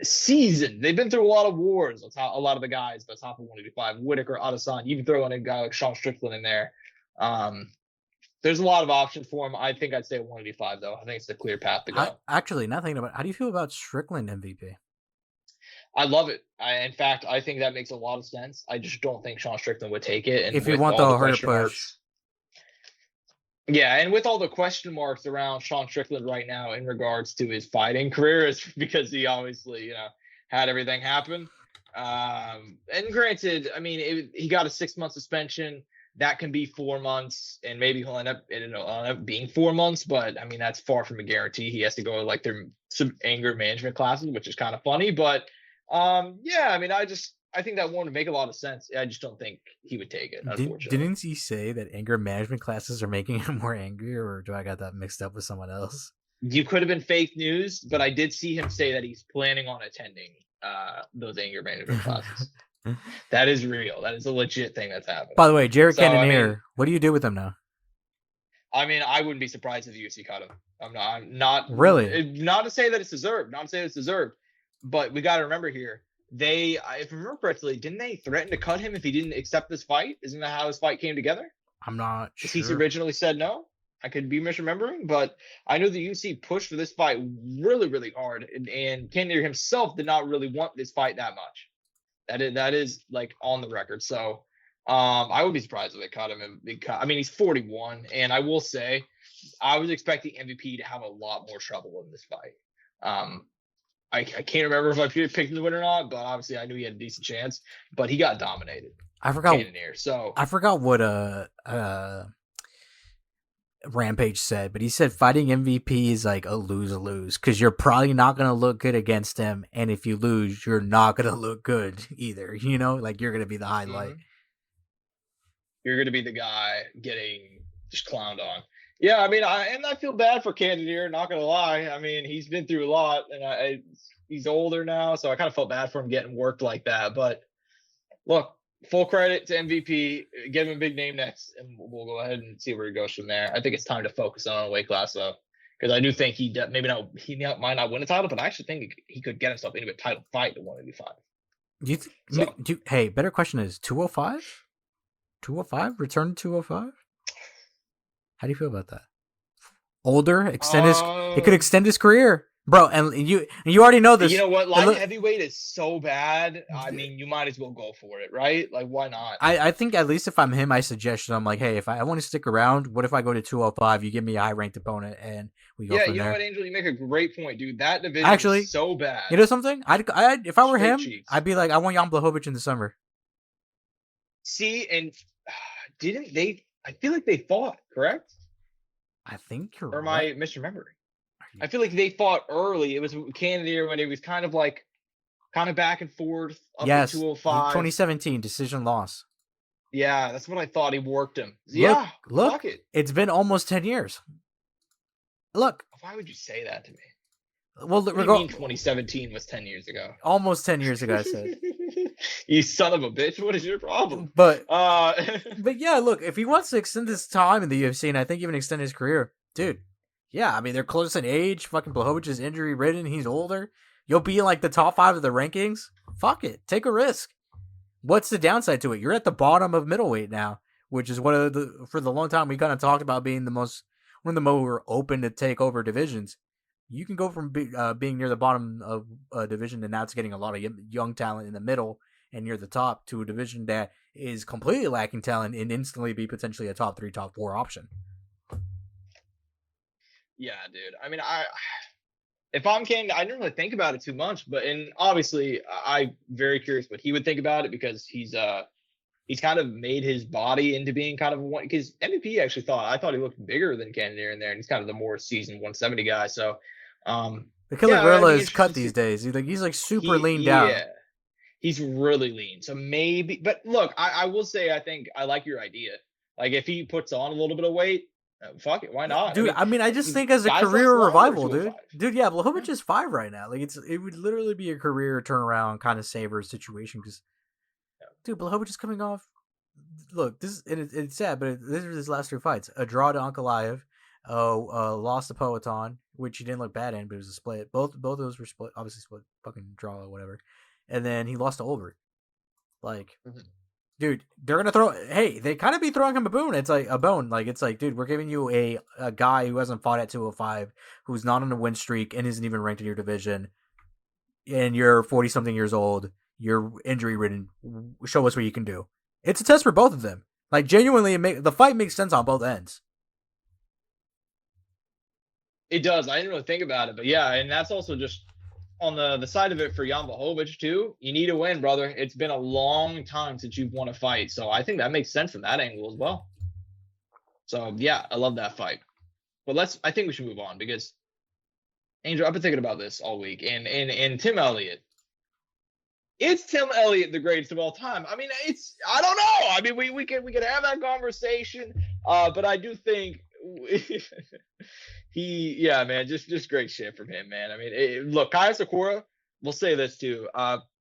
seasoned, they've been through a lot of wars. A lot of the guys, but top of 185, Whittaker, Adesanya, you even throw in a guy like Sean Strickland in there. There's a lot of options for him. I think I'd say 185, though. I think it's the clear path to go. Actually, not thinking about it, how do you feel about Strickland MVP? I love it. In fact, I think that makes a lot of sense. I just don't think Sean Strickland would take it. And if you want the harder push. Yeah, and with all the question marks around Sean Strickland right now in regards to his fighting career, is because he obviously, had everything happen. And granted, I mean, he got a 6-month suspension. That can be 4 months, and maybe it'll end up being 4 months. But I mean, that's far from a guarantee. He has to go to like some anger management classes, which is kind of funny. But yeah, I mean, I think that one would make a lot of sense. I just don't think he would take it, unfortunately. Didn't he say that anger management classes are making him more angry, or do I got that mixed up with someone else? You could have been fake news, but I did see him say that he's planning on attending those anger management classes. That is real. That is a legit thing that's happening. By the way, Jared Cannonier, what do you do with him now? I mean, I wouldn't be surprised if the UFC cut him. I'm not really. Not to say that it's deserved. Not to say it's deserved, but we got to remember here. If I remember correctly, didn't they threaten to cut him if he didn't accept this fight? Isn't that how his fight came together? I'm not sure. He originally said no. I could be misremembering, but I know the UFC pushed for this fight really, really hard, and Cannonier himself did not really want this fight that much. That is like on the record. So I would be surprised if they cut him. I mean, he's 41, and I will say, I was expecting MVP to have a lot more trouble in this fight. I can't remember if I picked him to win or not, but obviously I knew he had a decent chance. But he got dominated. I forgot. Cannonier, so I forgot what Rampage said, but he said fighting MVP is like a lose-lose because you're probably not going to look good against him, and if you lose, you're not going to look good either. Like you're going to be the highlight. Mm-hmm. You're going to be the guy getting just clowned on. Yeah, I mean, I feel bad for Cannonier, not going to lie. I mean, he's been through a lot, and he's older now, so I kind of felt bad for him getting worked like that. But look, full credit to MVP. Give him a big name next, and we'll go ahead and see where he goes from there. I think it's time to focus on a weight class, though, because I do think he might not win a title, but I actually think he could get himself into a title fight at 185. Hey, better question is 205? 205? Return to 205? How do you feel about that? Older, it could extend his career. Bro, and you already know this. You know what? Light heavyweight is so bad. I mean, you might as well go for it, right? Like, why not? I think at least if I'm him, I suggest I'm like, hey, if I want to stick around, what if I go to 205? You give me a high-ranked opponent, and we go from there. Yeah, you know what, Angel? You make a great point, dude. That division is so bad. You know something? If I were him, I'd be like, I want Jan Blachowicz in the summer. See, and didn't they? I feel like they fought, correct? I think you're right. Or am I misremembering? I feel like they fought early. It was Cannonier when it was kind of back and forth up to 205. 2017 decision loss. Yeah, that's what I thought. He worked him. Yeah, look, fuck it. It's been almost 10 years. Look. Why would you say that to me? Well, what do you mean 2017 was 10 years ago? Almost 10 years ago, I said. You son of a bitch! What is your problem? But yeah, look, if he wants to extend his time in the UFC, and I think even extend his career, dude. Yeah, I mean, they're close in age. Fucking Blachowicz is injury-ridden. He's older. You'll be in, like, the top 5 of the rankings. Fuck it. Take a risk. What's the downside to it? You're at the bottom of middleweight now, which is for the long time, we kind of talked about being one of the more open to take over divisions. You can go from being near the bottom of a division and now it's getting a lot of young talent in the middle and near the top to a division that is completely lacking talent and instantly be potentially a top 3, top 4 option. Yeah, dude. I mean, if I'm King, I didn't really think about it too much, and obviously I'm very curious what he would think about it because he's kind of made his body into being kind of one, because MVP actually I thought he looked bigger than Cannonier in there, and he's kind of the more seasoned 170 guy. So, the Killer Gorilla is cut these days. He's like super leaned out. Yeah, he's really lean. So maybe, but look, I will say I think I like your idea. Like if he puts on a little bit of weight, fuck it, why not? Dude, I just think as a career revival, dude. Yeah, Blachowicz is 5 right now. Like it would literally be a career turnaround kind of saver situation because. Dude, Blachowicz is coming off. Look, it's sad, but this is his last 2 fights: a draw to Ankalaev, lost to Poatan, which he didn't look bad in, but it was a split. Both of those were split, obviously split, fucking draw or whatever. And then he lost to Olbert. Like, dude, they're gonna throw. Hey, they kind of be throwing him a bone. It's like a bone. Like it's like, dude, we're giving you a guy who hasn't fought at 205, who's not on a win streak and isn't even ranked in your division, and you're 40-something years old. You're injury-ridden. Show us what you can do. It's a test for both of them. Like, genuinely, the fight makes sense on both ends. It does. I didn't really think about it, but yeah, and that's also just on the side of it for Jan Blachowicz too. You need a win, brother. It's been a long time since you've won a fight, so I think that makes sense from that angle as well. So yeah, I love that fight. But I think we should move on because Angel, I've been thinking about this all week, and Tim Elliott. Is Tim Elliott the greatest of all time? I mean, I don't know. I mean, we could have that conversation, but I do think man, just great shit from him, man. I mean, look, Kaya Sakura, we'll say this too,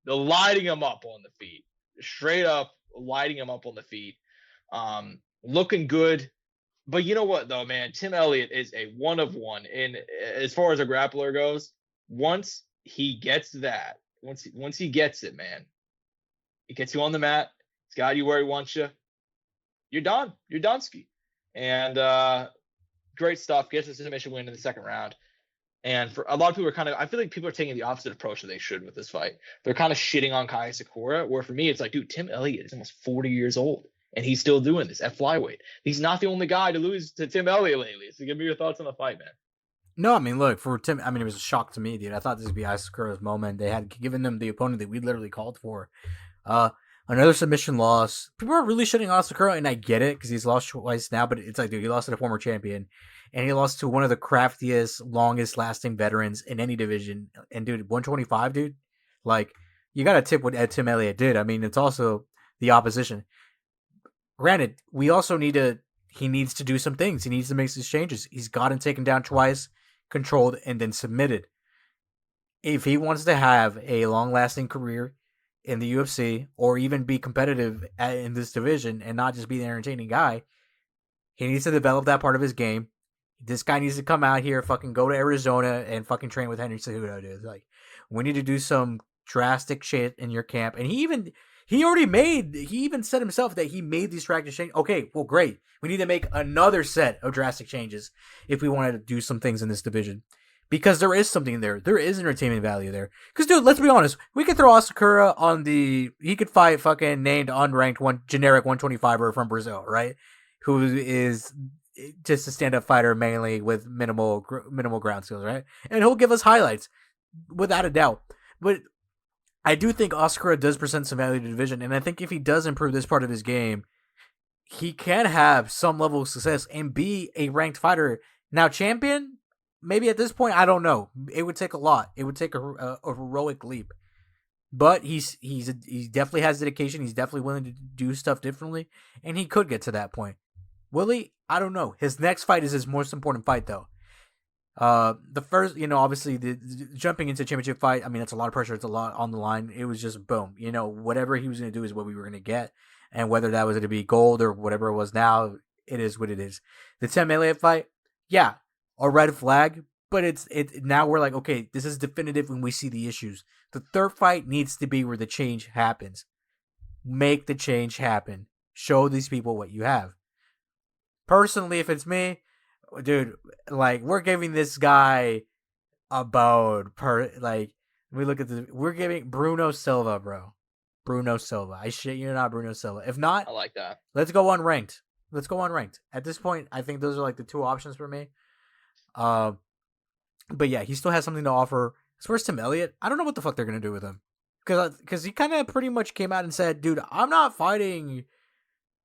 lighting him up on the feet, straight up lighting him up on the feet, looking good. But you know what though, man, Tim Elliott is a one of one, and as far as a grappler goes, once he gets that. Once he gets it, man, he gets you on the mat. He's got you where he wants you. You're done. You're Dunsky. And great stuff. Gets a submission win in the second round. And for a lot of people I feel like people are taking the opposite approach that they should with this fight. They're kind of shitting on Kaya Sakura, where for me, it's like, dude, Tim Elliott is almost 40 years old, and he's still doing this at flyweight. He's not the only guy to lose to Tim Elliott lately. So give me your thoughts on the fight, man. No, I mean, look, for Tim, I mean, it was a shock to me, dude. I thought this would be Asakura's moment. They had given them the opponent that we literally called for. Another submission loss. People are really shitting on Asakura, and I get it, because he's lost twice now, but it's like, dude, he lost to a former champion, and he lost to one of the craftiest, longest-lasting veterans in any division. And, dude, 125, dude? Like, you got to tip what Tim Elliott did. I mean, it's also the opposition. Granted, we also he needs to do some things. He needs to make some changes. He's gotten taken down twice, controlled, and then submitted. If he wants to have a long-lasting career in the UFC, or even be competitive in this division and not just be the entertaining guy, he needs to develop that part of his game. This guy needs to come out here, fucking go to Arizona and fucking train with Henry Cejudo, dude. Like, we need to do some drastic shit in your camp. And he even said himself that he made these drastic changes. Okay, well, great. We need to make another set of drastic changes if we wanted to do some things in this division. Because there is something there. There is entertainment value there. Because, dude, let's be honest. We could throw Asakura he could fight fucking named unranked generic 125er from Brazil, right? Who is just a stand-up fighter mainly with minimal ground skills, right? And he'll give us highlights, without a doubt. But I do think Asakura does present some value to the division, and I think if he does improve this part of his game, he can have some level of success and be a ranked fighter. Now, champion, maybe at this point, I don't know. It would take a lot. It would take a heroic leap. But he definitely has dedication. He's definitely willing to do stuff differently, and he could get to that point. Will he? I don't know. His next fight is his most important fight, though. The first, obviously the jumping into championship fight, I mean, that's a lot of pressure. It's a lot on the line. It was just boom. Whatever he was going to do is what we were going to get. And whether that was going to be gold or whatever it was now, it is what it is. The Tim Elliott fight, yeah, a red flag, but it's now we're like, okay, this is definitive when we see the issues. The third fight needs to be where the change happens. Make the change happen. Show these people what you have. Personally, if it's me, dude, like, we're giving this guy a bone we're giving Bruno Silva, bro. Bruno Silva. I shit you not, Bruno Silva. If not, I like that. Let's go unranked. At this point, I think those are like the two options for me. But yeah, he still has something to offer. As far as Tim Elliott, I don't know what the fuck they're gonna do with him, because he kind of pretty much came out and said, dude, I'm not fighting.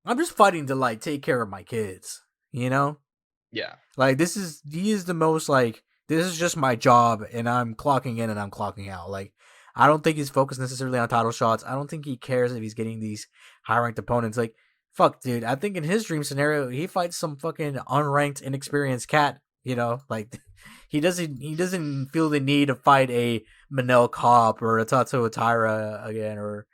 I'm just fighting to, like, take care of my kids, Yeah. Like, he is the most, like, this is just my job, and I'm clocking in and I'm clocking out. Like, I don't think he's focused necessarily on title shots. I don't think he cares if he's getting these high-ranked opponents. Like, fuck, dude. I think in his dream scenario, he fights some fucking unranked, inexperienced cat, Like, he doesn't feel the need to fight a Manel Kopp or a Tato Atira again, or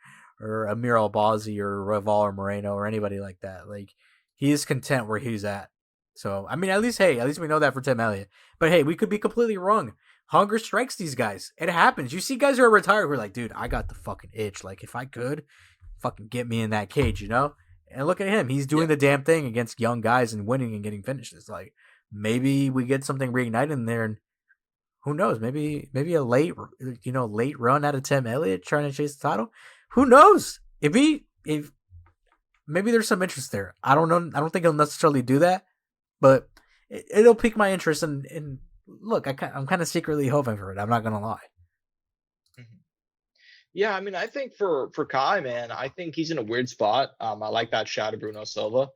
Amir Albazi or Rival Moreno or anybody like that. Like, he is content where he's at. So, I mean, at least we know that for Tim Elliott. But hey, we could be completely wrong. Hunger strikes these guys. It happens. You see guys who are retired who are like, dude, I got the fucking itch. Like, if I could, fucking get me in that cage, And look at him. He's doing the damn thing against young guys and winning and getting finishes. Like, maybe we get something reignited in there, and who knows? Maybe a late run out of Tim Elliott trying to chase the title. Who knows? If maybe there's some interest there. I don't know. I don't think he'll necessarily do that, but it'll pique my interest. And look, I'm kind of secretly hoping for it. I'm not gonna lie. Yeah, I mean, I think for Kai, man, I think he's in a weird spot. I like that shot of Bruno Silva.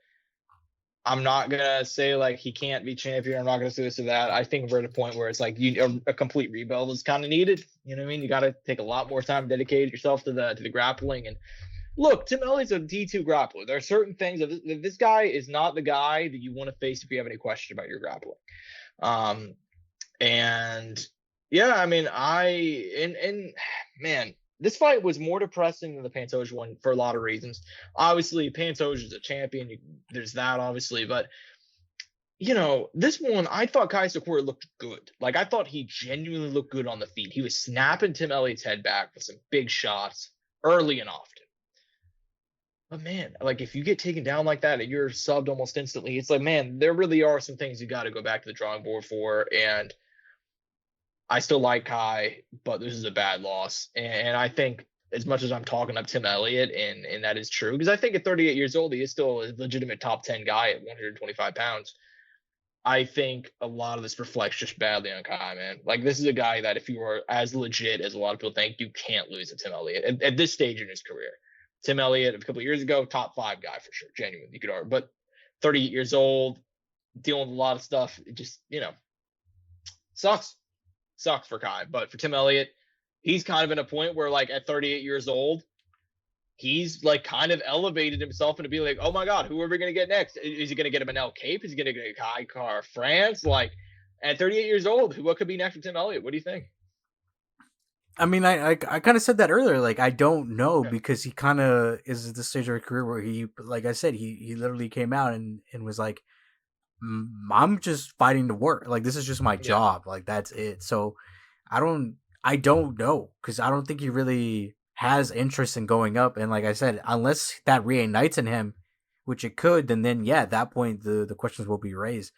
I'm not gonna say like he can't be champion. I'm not gonna say this or that. I think we're at a point where it's like a complete rebuild is kind of needed. You know what I mean? You got to take a lot more time, dedicate yourself to the grappling. And look, Tim Elliott's a D2 grappler. There are certain things that this guy is not the guy that you want to face if you have any question about your grappling. And yeah, I mean, man. This fight was more depressing than the Pantoja one for a lot of reasons. Obviously, Pantoja is a champion. There's that, obviously. But, you know, this one, I thought Kai Sakura looked good. Like, I thought he genuinely looked good on the feet. He was snapping Tim Elliott's head back with some big shots early and often. But, man, like, if you get taken down like that and you're subbed almost instantly, it's like, man, there really are some things you got to go back to the drawing board for. And I still like Kai, but this is a bad loss. And I think as much as I'm talking up Tim Elliott, and that is true, because I think at 38 years old, he is still a legitimate top 10 guy at 125 pounds. I think a lot of this reflects just badly on Kai, man. Like, this is a guy that if you are as legit as a lot of people think, you can't lose to Tim Elliott at this stage in his career. Tim Elliott, a couple of years ago, top 5 guy for sure, genuinely, you could argue. But 38 years old, dealing with a lot of stuff, it just, you know, sucks for Kai. But for Tim Elliott, he's kind of in a point where, like, at 38 years old, he's like kind of elevated himself into being like, oh my God, who are we going to get next? Is he going to get him an El Cape? Is he going to get a Kai Car France? Like, at 38 years old, what could be next for Tim Elliott? What do you think? I mean, I kind of said that earlier. Like, I don't know, because he kind of is at the stage of his career where he, like I said, he literally came out and was like, I'm just fighting to work. Like, this is just my job. Like, that's it. So I don't know, because I don't think he really has interest in going up. And like I said, unless that reignites in him, which it could, then yeah, at that point the questions will be raised.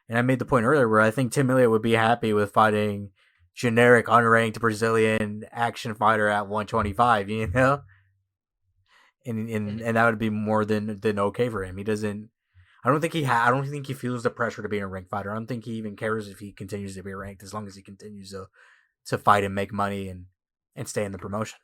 And I made the point earlier where I think Tim Elliott would be happy with fighting generic unranked Brazilian action fighter at 125, you know? And that would be more than okay for him. He doesn't. I don't think he feels the pressure to be a ranked fighter. I don't think he even cares if he continues to be ranked, as long as he continues to fight and make money and stay in the promotion.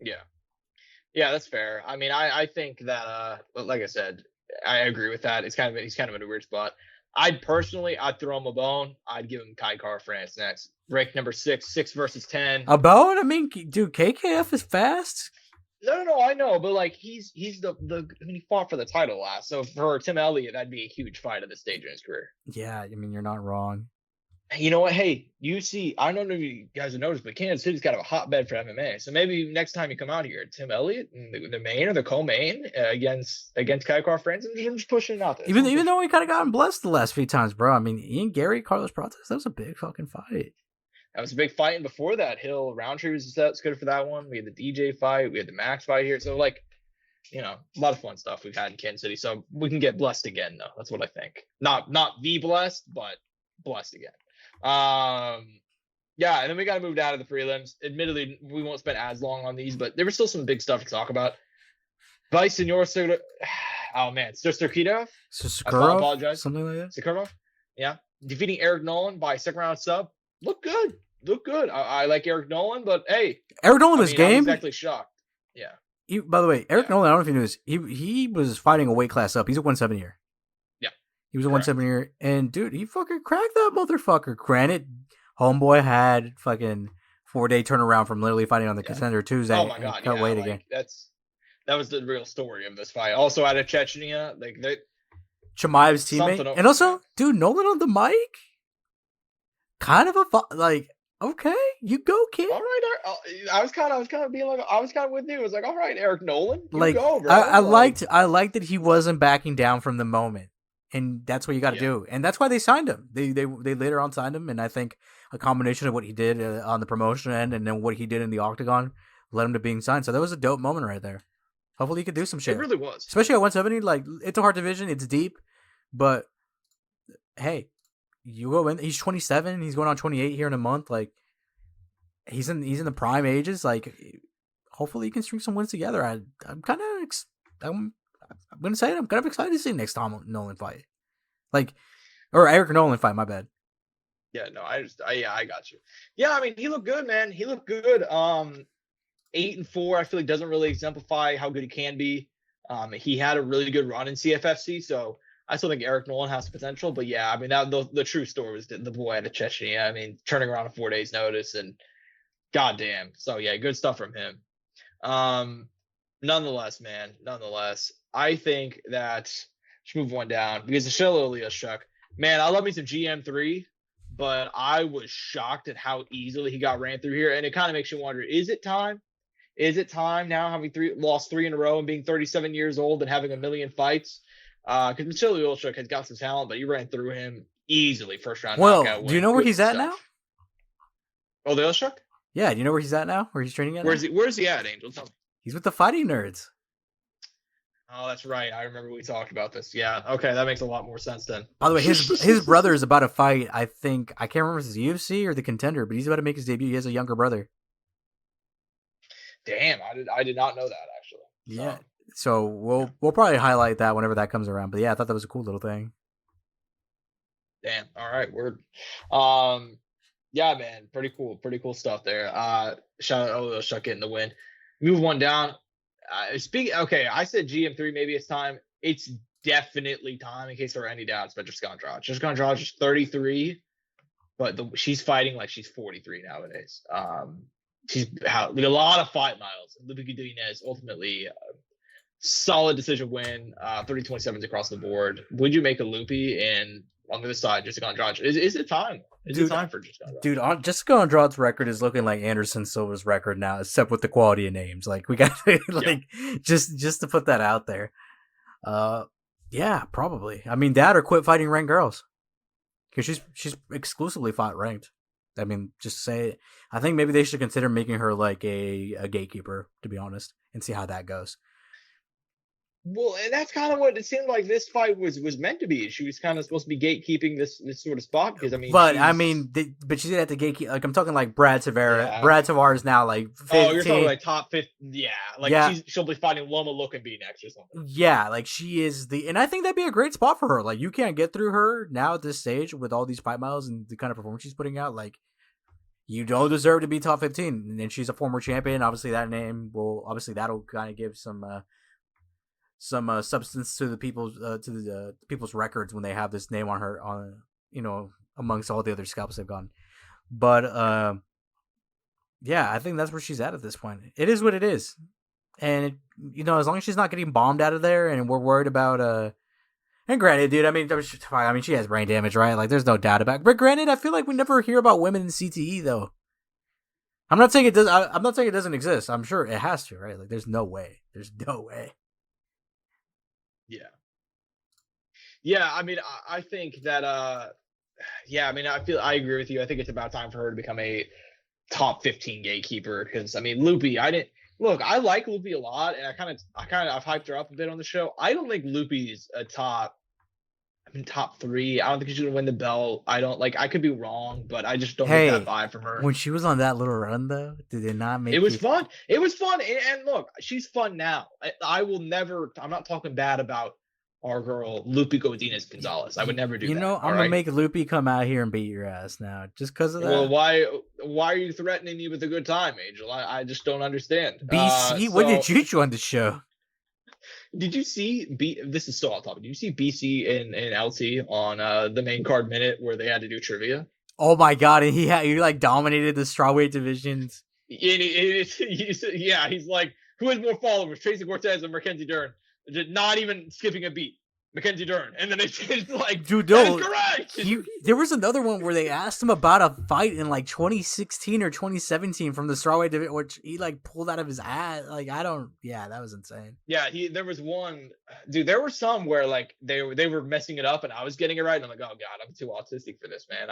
Yeah, that's fair. I mean, I think that like I said, I agree with that. He's kind of in a weird spot. I'd throw him a bone. I'd give him Kai Car France next. Ranked number 6 versus 10. A bone? I mean, dude, KKF is fast. No, I know, but like he's the I mean, he fought for the title last. So for Tim Elliott, that'd be a huge fight at this stage in his career. Yeah, I mean, you're not wrong. You know what? Hey, UFC, I don't know if you guys have noticed, but Kansas City's kind of a hotbed for MMA. So maybe next time you come out here, Tim Elliott, the main or the co-main against Kai Car France, I'm just pushing it out there. Even though we kind of gotten blessed the last few times, bro. I mean, Ian Gary, Carlos Prates, that was a big fucking fight. That was a big fight, and before that, Hill Roundtree was good for that one. We had the DJ fight, we had the Max fight here. So, like, you know, a lot of fun stuff we've had in Kansas City. So we can get blessed again, though. That's what I think. Not the blessed, but blessed again. Yeah, and then we got to move down to the prelims. Admittedly, we won't spend as long on these, but there was still some big stuff to talk about. Vicenor, Sirkirov? I apologize. Something like that? Sirkirov? Yeah. Defeating Eric Nolan by second round sub. Look good. I like Eric Nolan, but hey. Eric Nolan was game? I'm exactly shocked. Yeah. By the way, Eric Nolan, I don't know if you knew this, he was fighting a weight class up. He's a 170-er. Yeah. He was a 170-er, and dude, he fucking cracked that motherfucker. Granted, homeboy had fucking 4-day turnaround from literally fighting on the Contender Tuesday. Oh my God, cut weight again. That was the real story of this fight. Also out of Chechnya, Chimaev's teammate, and also, dude, Nolan on the mic, kind of okay, you go, kid. All right, I was kind of being like, I was kind of with you. I was like, all right, Eric Nolan, you go, bro. I liked that he wasn't backing down from the moment. And that's what you got to do. And that's why they signed him. They later on signed him. And I think a combination of what he did on the promotion end and then what he did in the octagon led him to being signed. So that was a dope moment right there. Hopefully he could do some shit. It really was. Especially at 170. Like, it's a hard division. It's deep. But, hey, you go in. He's 27. He's going on 28 here in a month. Like, he's in the prime ages. Like, hopefully he can string some wins together. I'm kind of... I'm going to say it. I'm kind of excited to see next Tom Nolan fight. Or Eric Nolan fight, my bad. Yeah, no, I got you. Yeah, I mean, he looked good, man. He looked good. 8-4, I feel like doesn't really exemplify how good he can be. He had a really good run in CFFC, so I still think Eric Nolan has the potential. But yeah, I mean, that the true story was the boy out of Chechnya. I mean, turning around in 4 days' notice, and goddamn. So yeah, good stuff from him. Nonetheless, man, I think that let's move one down because the show ELYXR, man, I love me some GM3, but I was shocked at how easily he got ran through here, and it kind of makes you wonder: is it time? Is it time now, having lost three in a row and being 37 years old and having a million fights? Because Michelle ELYXR has got some talent, but you ran through him easily, first round knockout win. Do you know where he's at now? Oh, the ELYXR? Yeah, do you know where he's at now? Where he's training at? Where's he at, Angel? Tell me. He's with the Fighting Nerds. Oh, that's right. I remember we talked about this. Yeah. Okay, that makes a lot more sense then. By the way, his brother is about to fight. I can't remember if it's the UFC or the Contender, but he's about to make his debut. He has a younger brother. Damn, I did not know that actually. Yeah. So we'll probably highlight that whenever that comes around. But yeah, I thought that was a cool little thing. Damn. All right. Word. Yeah, man. Pretty cool stuff there. Shout out ELYXR getting the win. Move one down. Okay, I said GM3. Maybe it's time. It's definitely time. In case there are any doubts, but Dricus is 33, but she's fighting like she's 43 nowadays. She's had a lot of fight miles. Lupi Godinez ultimately solid decision win. 30-27s across the board. Would you make a Lupi? And on the other side, Jessica Andrade. Is it time? Is it time for Jessica Andrade? Dude, Jessica Andrade's record is looking like Anderson Silva's record now, except with the quality of names. Like we got just to put that out there. Yeah, probably. I mean, that or quit fighting ranked girls, because she's exclusively fought ranked. I mean, just say it. I think maybe they should consider making her like a gatekeeper, to be honest, and see how that goes. Well, and that's kind of what it seemed like this fight was meant to be. She was kind of supposed to be gatekeeping this sort of spot because but she's at the gatekeep. Like I'm talking like Brad Tavares. Yeah. Brad Tavares now like 15. You're talking like top 50. Yeah, she'll be fighting Loma Lookingby next or something. Yeah, like she is and I think that'd be a great spot for her. Like you can't get through her now at this stage with all these fight miles and the kind of performance she's putting out. Like you don't deserve to be top 15, and she's a former champion. Obviously, that'll kind of give some substance to the people's records when they have this name on her amongst all the other scalps they've gotten. But yeah, I think that's where she's at this point. It is what it is, and as long as she's not getting bombed out of there, and we're worried about and granted, dude, I mean she has brain damage, right? Like there's no doubt about it. But granted, I feel like we never hear about women in CTE though. I'm not saying it does. I'm not saying it doesn't exist. I'm sure it has to, right? Like there's no way. Yeah, I mean, I think that, I agree with you. I think it's about time for her to become a top 15 gatekeeper because, I mean, Lupi, I like Lupi a lot, and I've hyped her up a bit on the show. I don't think Lupi's a top 3. I don't think she's going to win the belt. I could be wrong, but I just don't get that vibe from her. When she was on that little run, though, did it not make it was fun. It was fun. And look, she's fun now. I'm not talking bad about our girl, Lupi Godinez Gonzalez. I would never do that. I'm going to make Lupi come out here and beat your ass now, just because of that. Well, why are you threatening me with a good time, Angel? I just don't understand. BC, what did you treat you on the show? Did you see this is still on topic. Did you see BC and LT on the main card minute where they had to do trivia? Oh my god, and he like dominated the strawweight divisions. He's like, who has more followers, Tracy Cortez or Mackenzie Dern? Not even skipping a beat. Mackenzie Dern. And then they changed like, dude, no, correct. There was another one where they asked him about a fight in like 2016 or 2017 from the strawweight division, which he like pulled out of his ass. Like, that was insane. Yeah, there was one, dude, there were some where like they were messing it up and I was getting it right. And I'm like, oh God, I'm too autistic for this, man.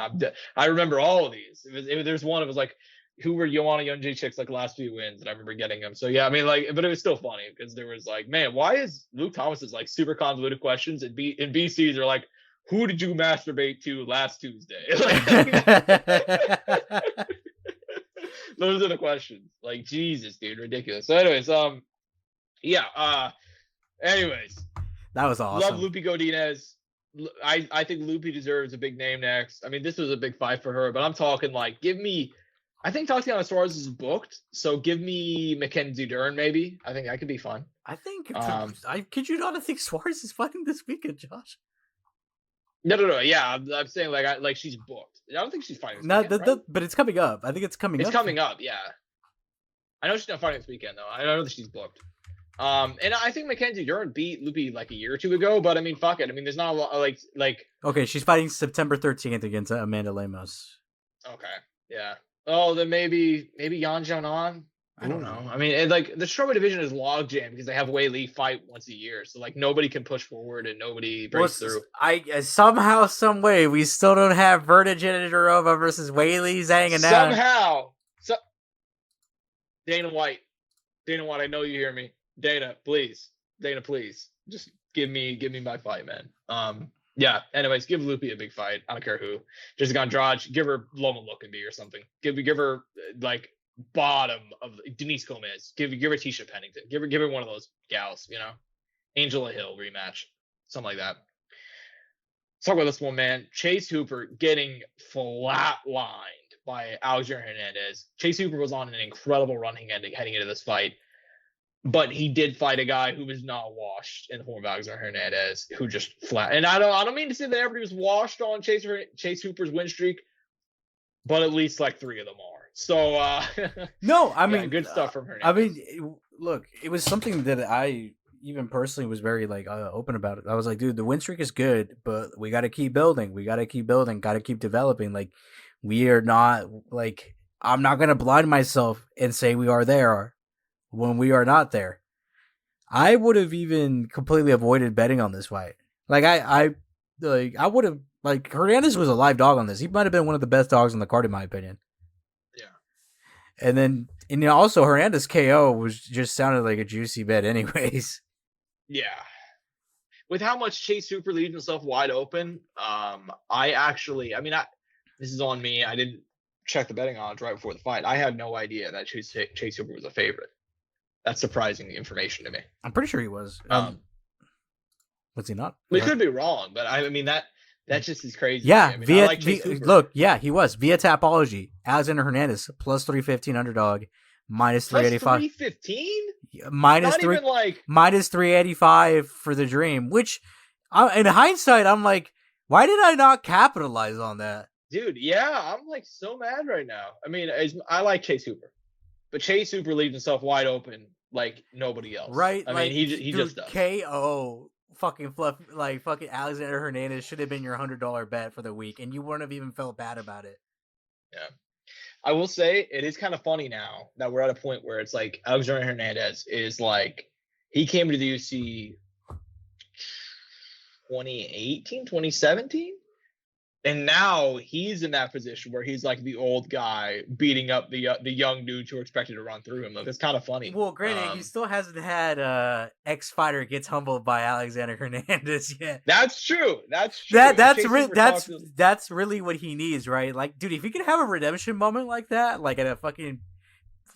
I remember all of these. There's one, it was like, who were Joanna Jędrzejczyk's like last few wins, and I remember getting them. So yeah, I mean, like, but it was still funny because there was like, man, why is Luke Thomas's like super convoluted questions and BC's are like, who did you masturbate to last Tuesday? Those are the questions. Like, Jesus, dude, ridiculous. So anyways, anyways, that was awesome. Love Lupi Godinez. I think Lupi deserves a big name next. I mean, this was a big fight for her, but I'm talking like, give me. I think Tatiana Suarez is booked, so give me Mackenzie Dern maybe. I think that could be fun. I think. I kid you not. I think Suarez is fighting this weekend, Josh. No. Yeah, I'm saying like she's booked. I don't think she's fighting. This weekend, right? But it's coming up. I think it's coming up. It's coming up. Yeah. I know she's not fighting this weekend though. I know that she's booked. And I think Mackenzie Dern beat Lupi like a year or two ago, but I mean, fuck it. I mean, there's not a lot like. Okay, she's fighting September 13th against Amanda Lemos. Okay. Yeah. Oh, then maybe Yan Xiaonan. I don't know. I mean, like the strawweight division is logjam because they have Wei Li fight once a year, so like nobody can push forward and nobody breaks through. Somehow, some way, we still don't have Verna Jandiroba versus Wei Li Zhang and somehow. Dana White, I know you hear me. Dana, please, just give me my fight, man. Yeah. Anyways, give Lupi a big fight. I don't care who. Jessica Andrade, give her Loma Lookingby or something. Give her like bottom of Denise Gomez. Give her Tisha Pennington. Give her one of those gals. You know, Angela Hill rematch, something like that. Let's talk about this one, man. Chase Hooper getting flatlined by Alexander Hernandez. Chase Hooper was on an incredible run heading into this fight. But he did fight a guy who was not washed in the form of Alexander Hernandez, who just flat. And I don't mean to say that everybody was washed on Chase Hooper's win streak, but at least like 3 of them are. So no, I mean, good stuff from Hernandez. I mean, look, it was something that I even personally was very like open about it. I was like, dude, the win streak is good, but we got to keep building. Got to keep developing. Like, we are not like, I'm not gonna blind myself and say we are there when we are not there. I would have even completely avoided betting on this fight. Like I would have, like, Hernandez was a live dog on this. He might have been one of the best dogs on the card in my opinion. Yeah. And also Hernandez KO was just sounded like a juicy bet anyways. Yeah. With how much Chase Hooper leaves himself wide open, this is on me. I didn't check the betting odds right before the fight. I had no idea that Chase Hooper was a favorite. That's surprising information to me. I'm pretty sure he was. Was he not? We could be wrong, but I mean that just is crazy. Yeah, look, he was via Tapology. Alexander Hernandez plus 315 underdog, minus 385. 315? Minus 385 for the Dream. Which, in hindsight, I'm like, why did I not capitalize on that? Dude, yeah, I'm like so mad right now. I mean, I like Chase Hooper, but Chase Hooper leaves himself wide open like nobody else. Right? I mean, he just does. KO fucking fluff, like fucking Alexander Hernandez should have been your $100 bet for the week, and you wouldn't have even felt bad about it. Yeah. I will say it is kind of funny now that we're at a point where it's like Alexander Hernandez is like, he came to the UFC 2018, 2017. And now he's in that position where he's like the old guy beating up the young dudes who are expected to run through him. Like, it's kind of funny. Well, granted, he still hasn't had ex-fighter gets humbled by Alexander Hernandez yet. That's true. That's really what he needs, right? Like, dude, if he could have a redemption moment like that, like at a fucking,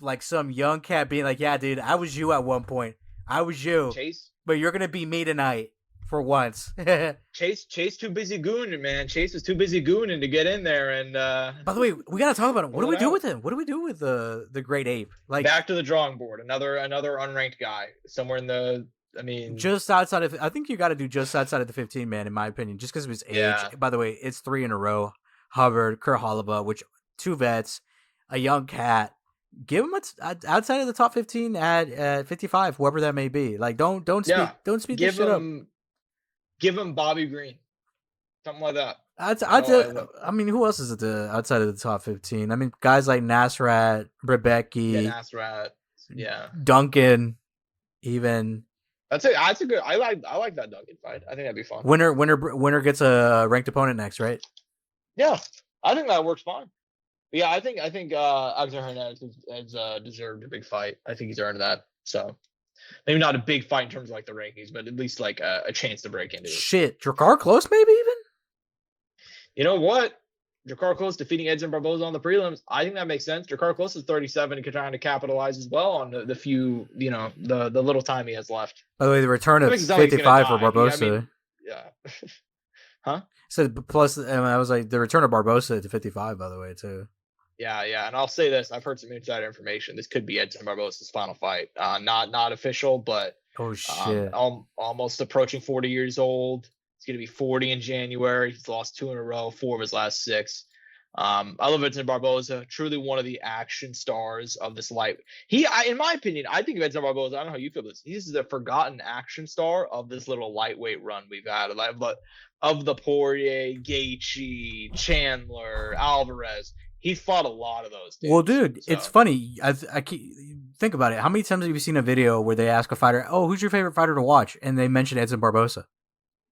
like some young cat being like, yeah, dude, I was you at one point. I was you. Chase, but you're gonna be me tonight. For once. Chase too busy gooning, man. Chase is too busy gooning to get in there. And by the way, we gotta talk about him. What do we do with him? What do we do with the Great Ape? Like, back to the drawing board. Another unranked guy somewhere in the. I mean, just outside of. I think you got to do just outside of the 15 man, in my opinion, just because of his age. Yeah. By the way, it's 3 in a row. Hubbard, Kurhalaba, which 2 vets, a young cat. Give him outside of the top 15 at 55, whoever that may be. Like, don't speed this shit up. Give him Bobby Green, something like that. I mean, who else is outside of the top 15? I mean, guys like Nasrat, Rebecki, Duncan, even. That's a good. I like that Duncan fight. I think that'd be fun. Winner gets a ranked opponent next, right? Yeah, I think that works fine. But yeah, I think Alexander Hernandez has deserved a big fight. I think he's earned that. So. Maybe not a big fight in terms of like the rankings, but at least like a chance to break into it. Shit, Drakkar Klose maybe even? You know what? Drakkar Klose defeating Edson Barboza on the prelims. I think that makes sense. Drakkar Klose is 37 and trying to capitalize as well on the few, the little time he has left. By the way, the return of 55 for Barboza. I mean, yeah. Huh? So plus, I was like the return of Barbosa to 55, by the way, too. Yeah, and I'll say this: I've heard some insider information. This could be Edson Barbosa's final fight. Not official, but Oh shit! almost approaching 40 years old. He's gonna be 40 in January. He's lost 2 in a row, 4 of his last 6. I love Edson Barbosa. Truly one of the action stars of this light. In my opinion, I think of Edson Barbosa. I don't know how you feel this. He's the forgotten action star of this little lightweight run we've had. But of the Poirier, Gaethje, Chandler, Alvarez. He's fought a lot of those dudes. Well, dude, it's funny. I think about it. How many times have you seen a video where they ask a fighter, "Oh, who's your favorite fighter to watch?" and they mention Edson Barbosa?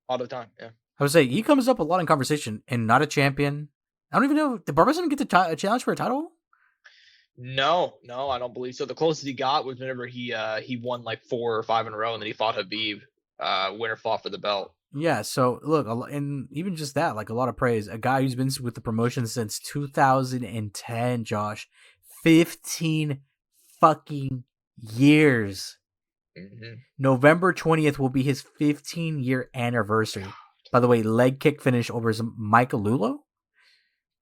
All the time, yeah. I would say he comes up a lot in conversation and not a champion. I don't even know. Did Barbosa even get a challenge for a title? No, I don't believe so. The closest he got was whenever he won like 4 or 5 in a row, and then he fought Habib. Winner fought for the belt. Yeah, so look, and even just that, like a lot of praise. A guy who's been with the promotion since 2010, Josh. 15 fucking years. Mm-hmm. November 20th will be his 15-year anniversary. By the way, leg kick finish over Mike Lulo?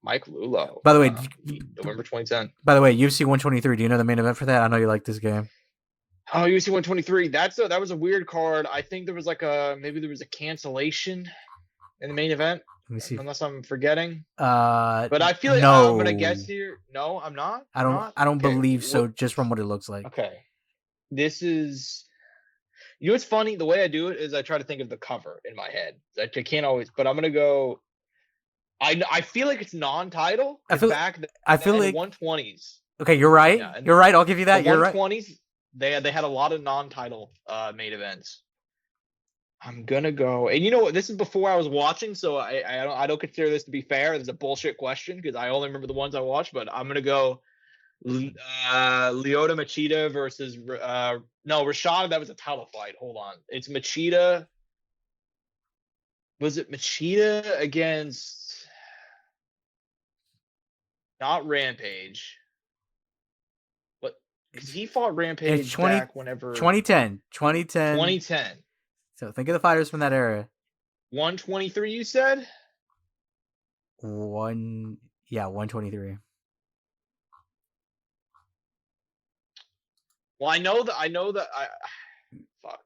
Mike Lulo. By the way, November 2010. By the way, UFC 123, do you know the main event for that? I know you like this game. Oh, UFC 123. That was a weird card. I think there was maybe there was a cancellation in the main event. Let me see. Unless I'm forgetting. But I feel like no. I'm gonna guess here. No, I'm not. I don't believe so, just from what it looks like. Okay. This is. You know what's funny? The way I do it is I try to think of the cover in my head. I can't always, but I'm gonna go. I feel like it's non-title. I feel like 120s. Okay, you're right. Yeah, you're right. I'll give you that. You're 120s, right. They had a lot of non-title main events. I'm gonna go, and you know what? This is before I was watching, so I don't consider this to be fair. This is a bullshit question because I only remember the ones I watched. But I'm gonna go Lyoto Machida versus Rashad. That was a title fight. Hold on, it's Machida. Was it Machida against not Rampage? Because he fought Rampage back whenever 2010. So think of the fighters from that era. 123, you said? 123. Well, I know that fuck.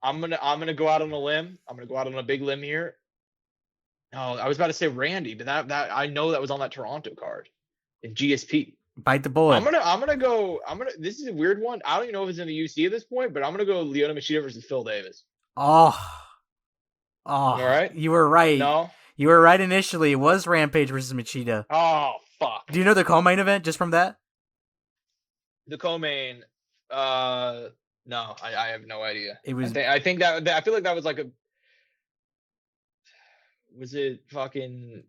I'm gonna go out on a limb. I'm gonna go out on a big limb here. No, I was about to say Randy, but that I know that was on that Toronto card in GSP. Bite the bullet. I'm gonna go. This is a weird one. I don't even know if it's in the UFC at this point, but I'm gonna go Lyoto Machida versus Phil Davis. All right. You were right. No, you were right initially. It was Rampage versus Machida. Oh fuck. Do you know the co-main event just from that? The co-main. No, I have no idea. It was. I think that I feel like that was like a. Was it fucking?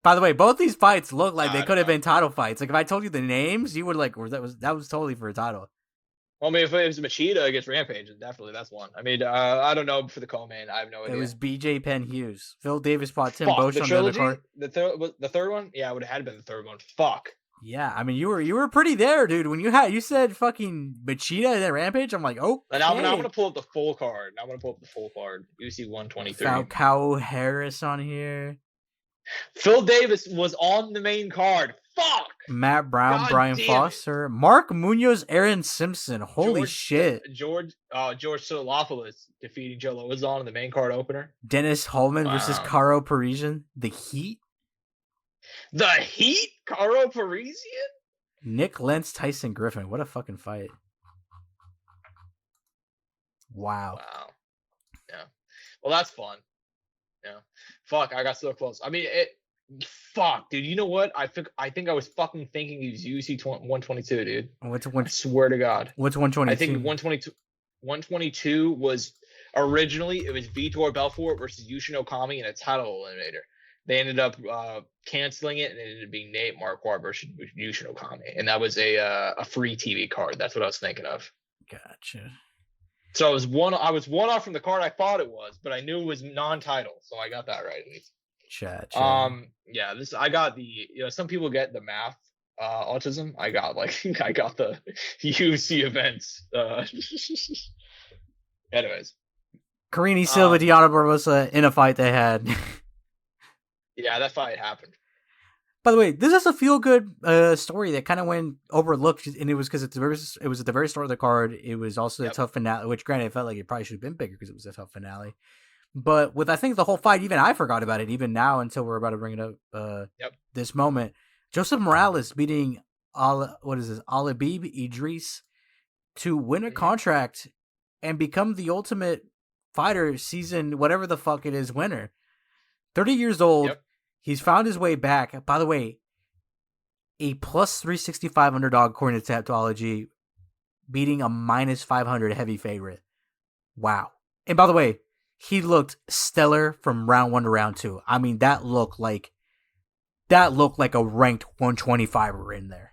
By the way, both these fights look like they could have been title fights. Like if I told you the names, you would like that was totally for a title. Well, I mean, if it was Machida against Rampage, definitely that's one. I mean, I don't know for the co-main. I have no idea. It was BJ Penn Hughes. Phil Davis fought Tim Bosch on the other card. The third one? Yeah, it would have had to been the third one. Fuck. Yeah, I mean, you were pretty there, dude. When you said fucking Machida and then Rampage, I'm like, oh. And I'm gonna pull up the full card. UFC 123. Falcao Harris on here. Phil Davis was on the main card. Fuck. Matt Brown, Brian Foster, Mark Munoz, Aaron Simpson. Holy shit. George Soulopoulos defeating Joe Lozon in the main card opener. Dennis Holman versus Caro Parisian. The Heat. The Heat? Caro Parisian? Nick Lentz, Tyson Griffin. What a fucking fight. Wow. Yeah. Well, that's fun. Yeah. Fuck, I got so close. I mean, fuck, dude. You know what? I think I was fucking thinking he was UFC 122, dude. I swear to God. What's 122? I think 122 was originally it was Vitor Belfort versus Yushin Okami in a title eliminator. They ended up canceling it, and it ended up being Nate Marquardt versus Yushin Okami, and that was a free TV card. That's what I was thinking of. Gotcha. So I was one off from the card I thought it was, but I knew it was non-title, so I got that right at least. Chat. Yeah, I got the some people get the math autism. I got the UFC events. Anyways. Carini Silva, Deonna Barbosa in a fight they had. Yeah, that fight happened. By the way, this is a feel-good story that kind of went overlooked, and it was because it was at the very start of the card. It was also a tough finale, which granted, it felt like it probably should have been bigger because it was a tough finale. But with, I think, the whole fight, even I forgot about it, even now until we're about to bring it up this moment. Joseph Morales beating Alibib Idris to win a contract and become the Ultimate Fighter season, whatever the fuck it is, winner. 30 years old. Yep. He's found his way back. By the way, a plus 365 underdog according to Taptology, beating a minus 500 heavy favorite. Wow. And by the way, he looked stellar from round 1 to round 2. I mean, that looked like a ranked 125er in there.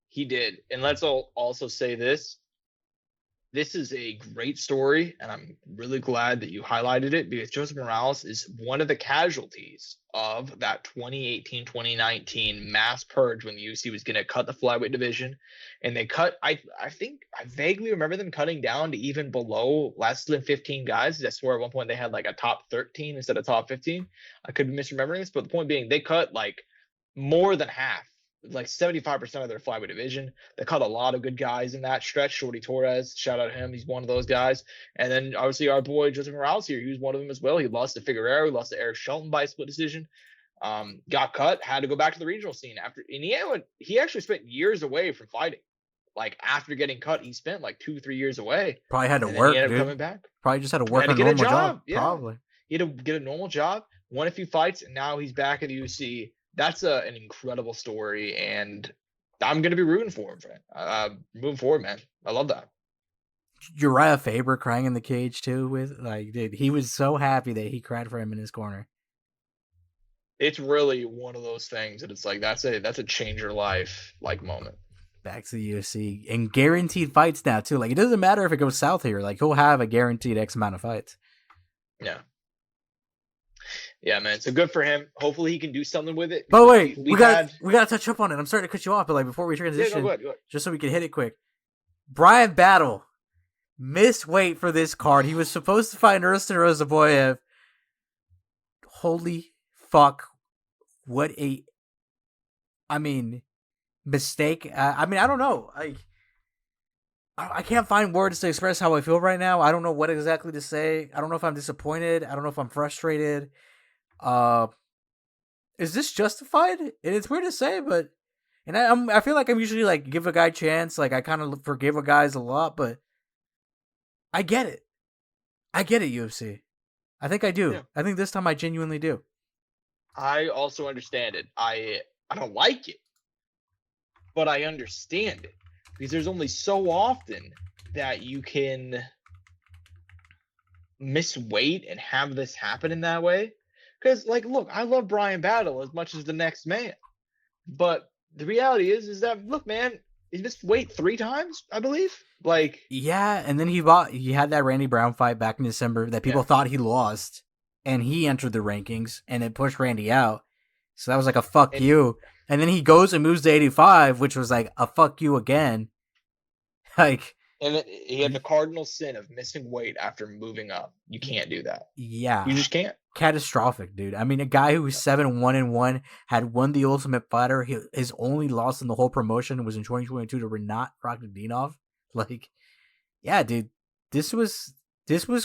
He did. And let's also say this. This is a great story, and I'm really glad that you highlighted it because Joseph Morales is one of the casualties of that 2018-2019 mass purge when the UFC was going to cut the flyweight division. And they cut, I think, I vaguely remember them cutting down to even below less than 15 guys. I swear at one point they had like a top 13 instead of top 15. I could be misremembering this, but the point being they cut like more than half. Like 75% of their flyweight division. They cut a lot of good guys in that stretch. Shorty Torres, shout out to him. He's one of those guys. And then obviously our boy Joseph Morales here, he was one of them as well. He lost to Figueroa, he lost to Eric Shelton by a split decision. Got cut, had to go back to the regional scene after. And he actually spent years away from fighting. Like after getting cut, he spent like 2-3 years away. Probably had to work. He ended up coming back. Probably just had to work a normal job. Yeah. Probably. He had to get a normal job, won a few fights, and now he's back at the UFC. That's an incredible story, and I'm going to be rooting for him. Moving forward, man. I love that. Uriah Faber crying in the cage, too, dude, he was so happy that he cried for him in his corner. It's really one of those things that it's like, that's a change your life, like, moment. Back to the UFC. And guaranteed fights now, too. Like, it doesn't matter if it goes south here. Like, he'll have a guaranteed X amount of fights. Yeah. Yeah, man. So good for him. Hopefully he can do something with it. But wait, we gotta touch up on it. I'm sorry to cut you off, but like before we transition, go ahead. Just so we can hit it quick. Bryan Battle missed weight for this card. He was supposed to fight Nurston Rozaboyev. Holy fuck! What a, mistake. I don't know. I can't find words to express how I feel right now. I don't know what exactly to say. I don't know if I'm disappointed. I don't know if I'm frustrated. Is this justified? And it's weird to say, but I feel like I'm usually like give a guy a chance. Like I kind of forgive a guys a lot, but I get it. UFC. I think I do. Yeah. I think this time I genuinely do. I also understand it. I don't like it, but I understand it. Because there's only so often that you can miss weight and have this happen in that way. Because, like, look, I love Bryan Battle as much as the next man. But the reality is that, look, man, he missed weight 3 times, I believe. Like, yeah, and then he had that Randy Brown fight back in December that people thought he lost. And he entered the rankings, and it pushed Randy out. So that was like a fuck you. And then he goes and moves to 85, which was like a fuck you again. Like, and he had the cardinal sin of missing weight after moving up. You can't do that. Yeah. You just can't. Catastrophic, dude. I mean, a guy who was 7-1-1 had won the Ultimate Fighter. His only loss in the whole promotion was in 2022 to Renat Rokhdinov. Like, yeah, dude. This was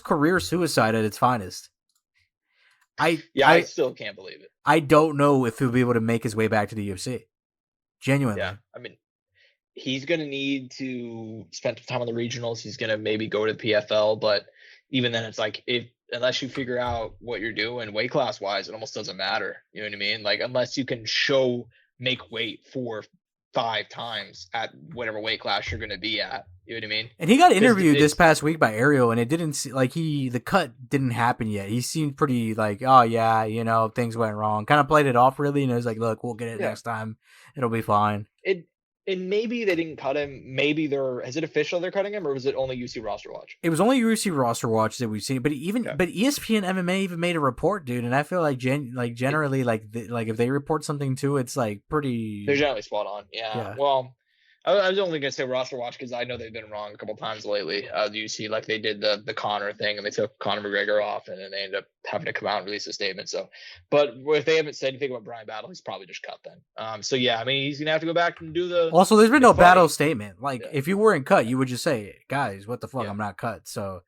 career suicide at its finest. I still can't believe it. I don't know if he'll be able to make his way back to the UFC. Genuinely. Yeah, I mean, he's going to need to spend some time on the regionals. He's going to maybe go to the PFL, but even then it's like, unless you figure out what you're doing weight class wise, it almost doesn't matter. You know what I mean? Like, unless you can make weight 4-5 times at whatever weight class you're going to be at. You know what I mean? And he got interviewed this past week by Ariel, and it didn't the cut didn't happen yet. He seemed pretty like, oh yeah, things went wrong. Kind of played it off really, and it was like, look, we'll get it next time. It'll be fine. And maybe they didn't cut him. Maybe is it official they're cutting him, or was it only UFC roster watch? It was only UFC roster watch that we've seen, but but ESPN MMA even made a report, dude. And I feel like generally like if they report something too, it's like pretty. They're generally spot on. Yeah. Well, I was only gonna say roster watch because I know they've been wrong a couple times lately. You see, like they did the Conor thing and they took Conor McGregor off, and then they ended up having to come out and release a statement. So, but if they haven't said anything about Brian Battle, he's probably just cut then. So yeah, I mean, he's gonna have to go back and do the. Also, there's been no battle statement. Like, Yeah. if you weren't cut, you would just say, "Guys, what the fuck? Yeah. I'm not cut." So,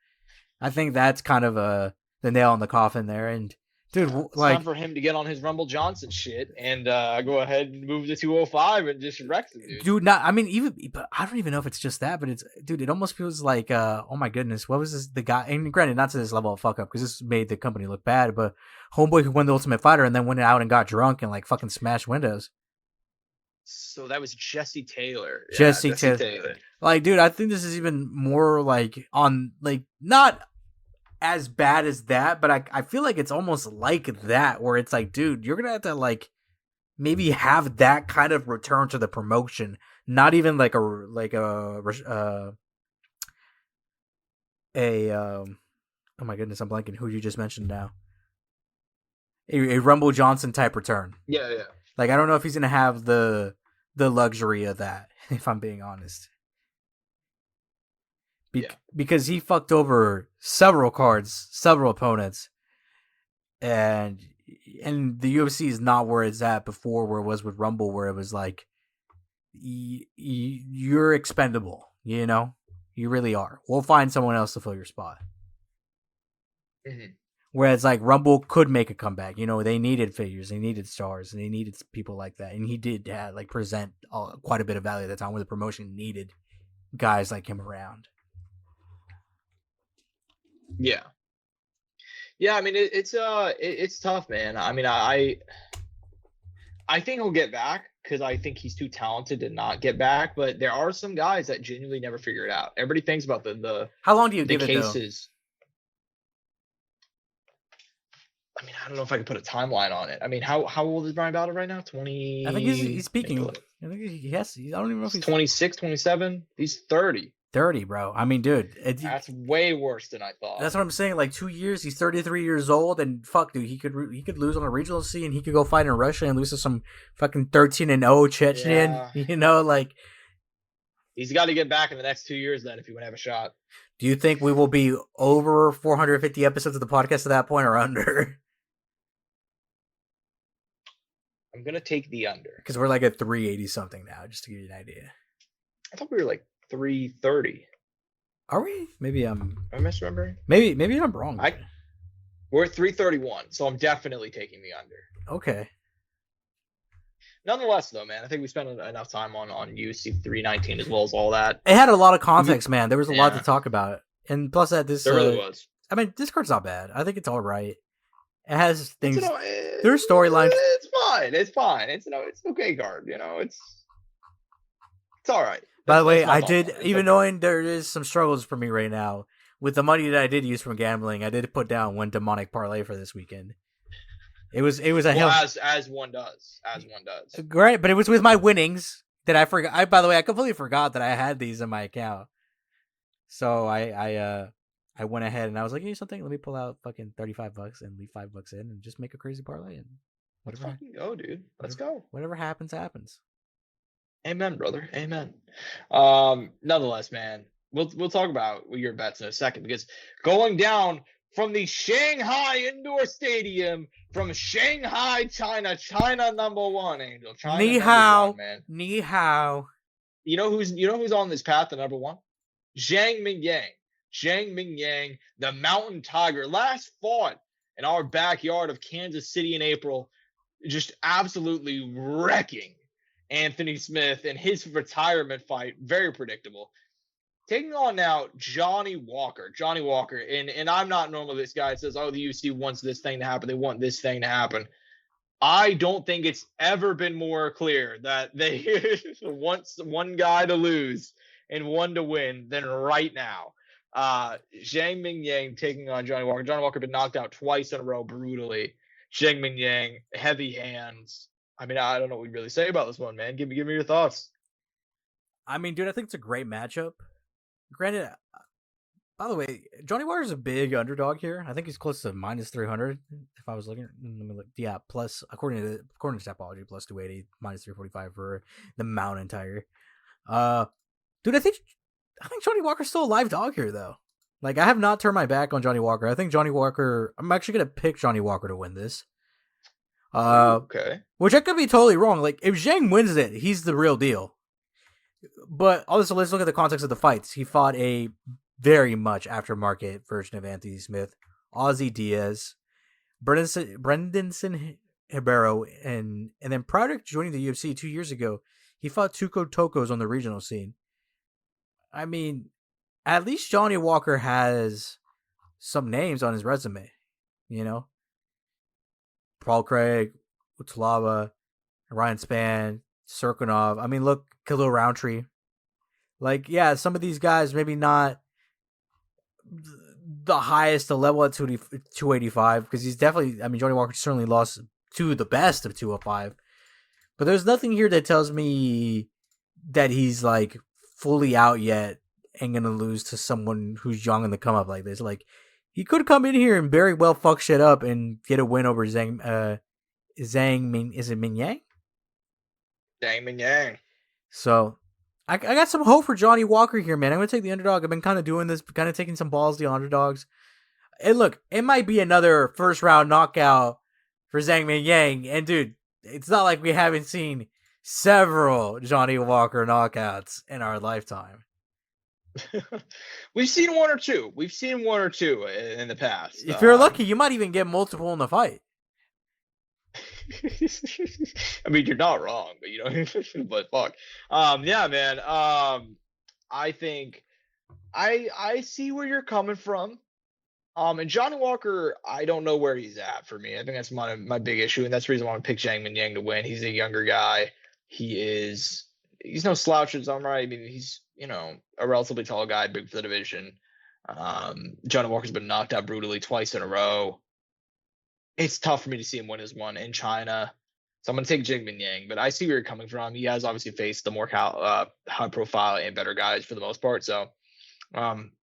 I think that's kind of the nail in the coffin there. And dude, It's like, time for him to get on his Rumble Johnson shit and go ahead and move to 205 and just wreck the dude. not. I mean, but I don't even know if it's just that, but it's, dude, it almost feels like, oh my goodness, what was this? The guy, and granted, not to this level of fuck up because this made the company look bad, but homeboy who won the Ultimate Fighter and then went out and got drunk and like fucking smashed windows. So that was Jesse Taylor. Yeah, Jesse Taylor. Like, dude, I think this is even more like on, like, not as bad as that, but I feel like it's almost like that, where it's like, dude, you're gonna have to like maybe have that kind of return to the promotion, not even like a oh my goodness, I'm blanking who you just mentioned now, a Rumble Johnson type return. Yeah. Like, I don't know if he's gonna have the luxury of that, if I'm being honest. Because he fucked over several cards, several opponents, and the UFC is not where it's at before, where it was with Rumble, where it was like, you're expendable, you know? You really are. We'll find someone else to fill your spot. Mm-hmm. Whereas, like, Rumble could make a comeback. You know, they needed figures, they needed stars, and they needed people like that. And he did present quite a bit of value at the time where the promotion needed guys like him around. Yeah. I mean, it's tough, man. I mean, I think he'll get back because I think he's too talented to not get back. But there are some guys that genuinely never figure it out. Everybody thinks about the how long do you give cases. I mean, I don't know if I can put a timeline on it. I mean, how old is Brian Battle right now? 20. I think he's speaking. I think yes. I don't even know if he's 26, 27. He's 30. 30, bro. I mean, dude, that's way worse than I thought. That's what I'm saying. Like 2 years, he's 33 years old, and fuck, dude, he could lose on a regional scene, and he could go fight in Russia and lose to some fucking 13-0 Chechen. Yeah. You know, like, he's got to get back in the next 2 years then if he want to have a shot. Do you think we will be over 450 episodes of the podcast at that point, or under? I'm gonna take the under because we're like at 380 something now, just to give you an idea. I thought we were like 330. Are we? Maybe I'm misremembering. Maybe I'm wrong. We're at 331, so I'm definitely taking the under. Okay. Nonetheless, though, man, I think we spent enough time on UFC 319 as well as all that. It had a lot of context, man. There was a lot to talk about, and plus that this there really was. I mean, this card's not bad. I think it's all right. It has things. There's storylines. It's fine. It's okay card. You know, it's all right. By the way, I did, even knowing there is some struggles for me right now, with the money that I did use from gambling, I did put down one demonic parlay for this weekend. It was a hell. As one does. Great, but it was with my winnings that I forgot. By the way, I completely forgot that I had these in my account. So I went ahead and I was like, hey, something, let me pull out fucking $35 and leave $5 in and just make a crazy parlay, and whatever. Let's fucking go, dude. Let's go. Whatever happens, happens. Amen, brother. Amen. Nonetheless, man, we'll talk about your bets in a second, because going down from the Shanghai Indoor Stadium from Shanghai, China number one, Angel. China Ni hao, man. Ni hao. You know who's on this path to number one? Zhang Mingyang, the Mountain Tiger, last fought in our backyard of Kansas City in April, just absolutely wrecking Anthony Smith in his retirement fight. Very predictable. Taking on now Johnny Walker, and I'm not normally this guy that says, oh, the UFC wants this thing to happen, they want this thing to happen. I don't think it's ever been more clear that they want one guy to lose and one to win than right now. Zhang Mingyang taking on Johnny Walker. Johnny Walker been knocked out twice in a row brutally. Zhang Mingyang, heavy hands. I mean, I don't know what we really say about this one, man. Give me your thoughts. I mean, dude, I think it's a great matchup. Granted, by the way, Johnny Walker's a big underdog here. I think he's close to minus 300. If I was looking, let me look. Yeah, plus according to Tapology, plus 280, minus 345 for the Mountain Tiger. Dude, I think Johnny Walker's still a live dog here, though. Like, I have not turned my back on Johnny Walker. I think Johnny Walker. I'm actually gonna pick Johnny Walker to win this. Okay. Which I could be totally wrong. Like, if Zhang wins it, he's the real deal. But also, let's look at the context of the fights. He fought a very much aftermarket version of Anthony Smith, Ozzy Diaz, Brendanson Hibero, and then prior to joining the UFC 2 years ago, he fought Tuco Tokos on the regional scene. I mean, at least Johnny Walker has some names on his resume, you know? Paul Craig, Utlava, Ryan Spann, Serkinov. I mean, look, Khalil Roundtree. Like, yeah, some of these guys maybe not the highest level at 285, because he's definitely, I mean, Johnny Walker certainly lost to the best of 205. But there's nothing here that tells me that he's, like, fully out yet and going to lose to someone who's young in the come up like this. Like, he could come in here and very well fuck shit up and get a win over Zhang Mingyang? Zhang Mingyang. So, I got some hope for Johnny Walker here, man. I'm going to take the underdog. I've been kind of doing this, kind of taking some balls to the underdogs. And look, it might be another first round knockout for Zhang Mingyang. And dude, it's not like we haven't seen several Johnny Walker knockouts in our lifetime. We've seen one or two. We've seen one or two in the past. If you're lucky, you might even get multiple in the fight. I mean, you're not wrong, but you know, but fuck. Yeah, man. I think I see where you're coming from. And Johnny Walker, I don't know where he's at for me. I think that's my big issue, and that's the reason why I want to pick Zhang Mingyang to win. He's a younger guy. He's no slouch in his own right. I mean, he's, you know, a relatively tall guy, big for the division. Johnny Walker's been knocked out brutally twice in a row. It's tough for me to see him win his one in China. So I'm going to take Zhang Mingyang, but I see where you're coming from. He has obviously faced the more high profile and better guys for the most part. So,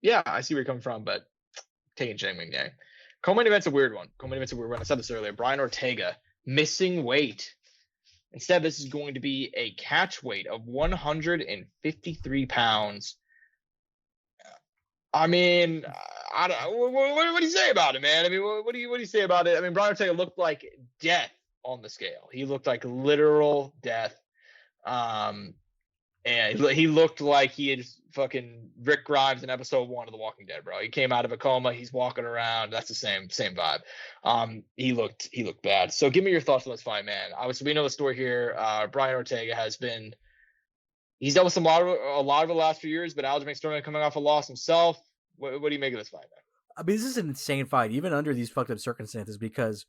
yeah, I see where you're coming from, but taking Zhang Mingyang. Co-main event's a weird one. I said this earlier. Brian Ortega missing weight. Instead, this is going to be a catch weight of 153 pounds. I mean, what do you say about it, man? I mean, what do you say about it? I mean, Brian Ortega looked like death on the scale. He looked like literal death. And he looked like he had fucking Rick Grimes in episode 1 of The Walking Dead, bro. He came out of a coma. He's walking around. That's the same vibe. He looked bad. So give me your thoughts on this fight, man. Obviously, we know the story here. Brian Ortega he's dealt with a lot of the last few years, but Aljamain Sterling coming off a loss himself. What do you make of this fight, man? I mean, this is an insane fight, even under these fucked up circumstances, because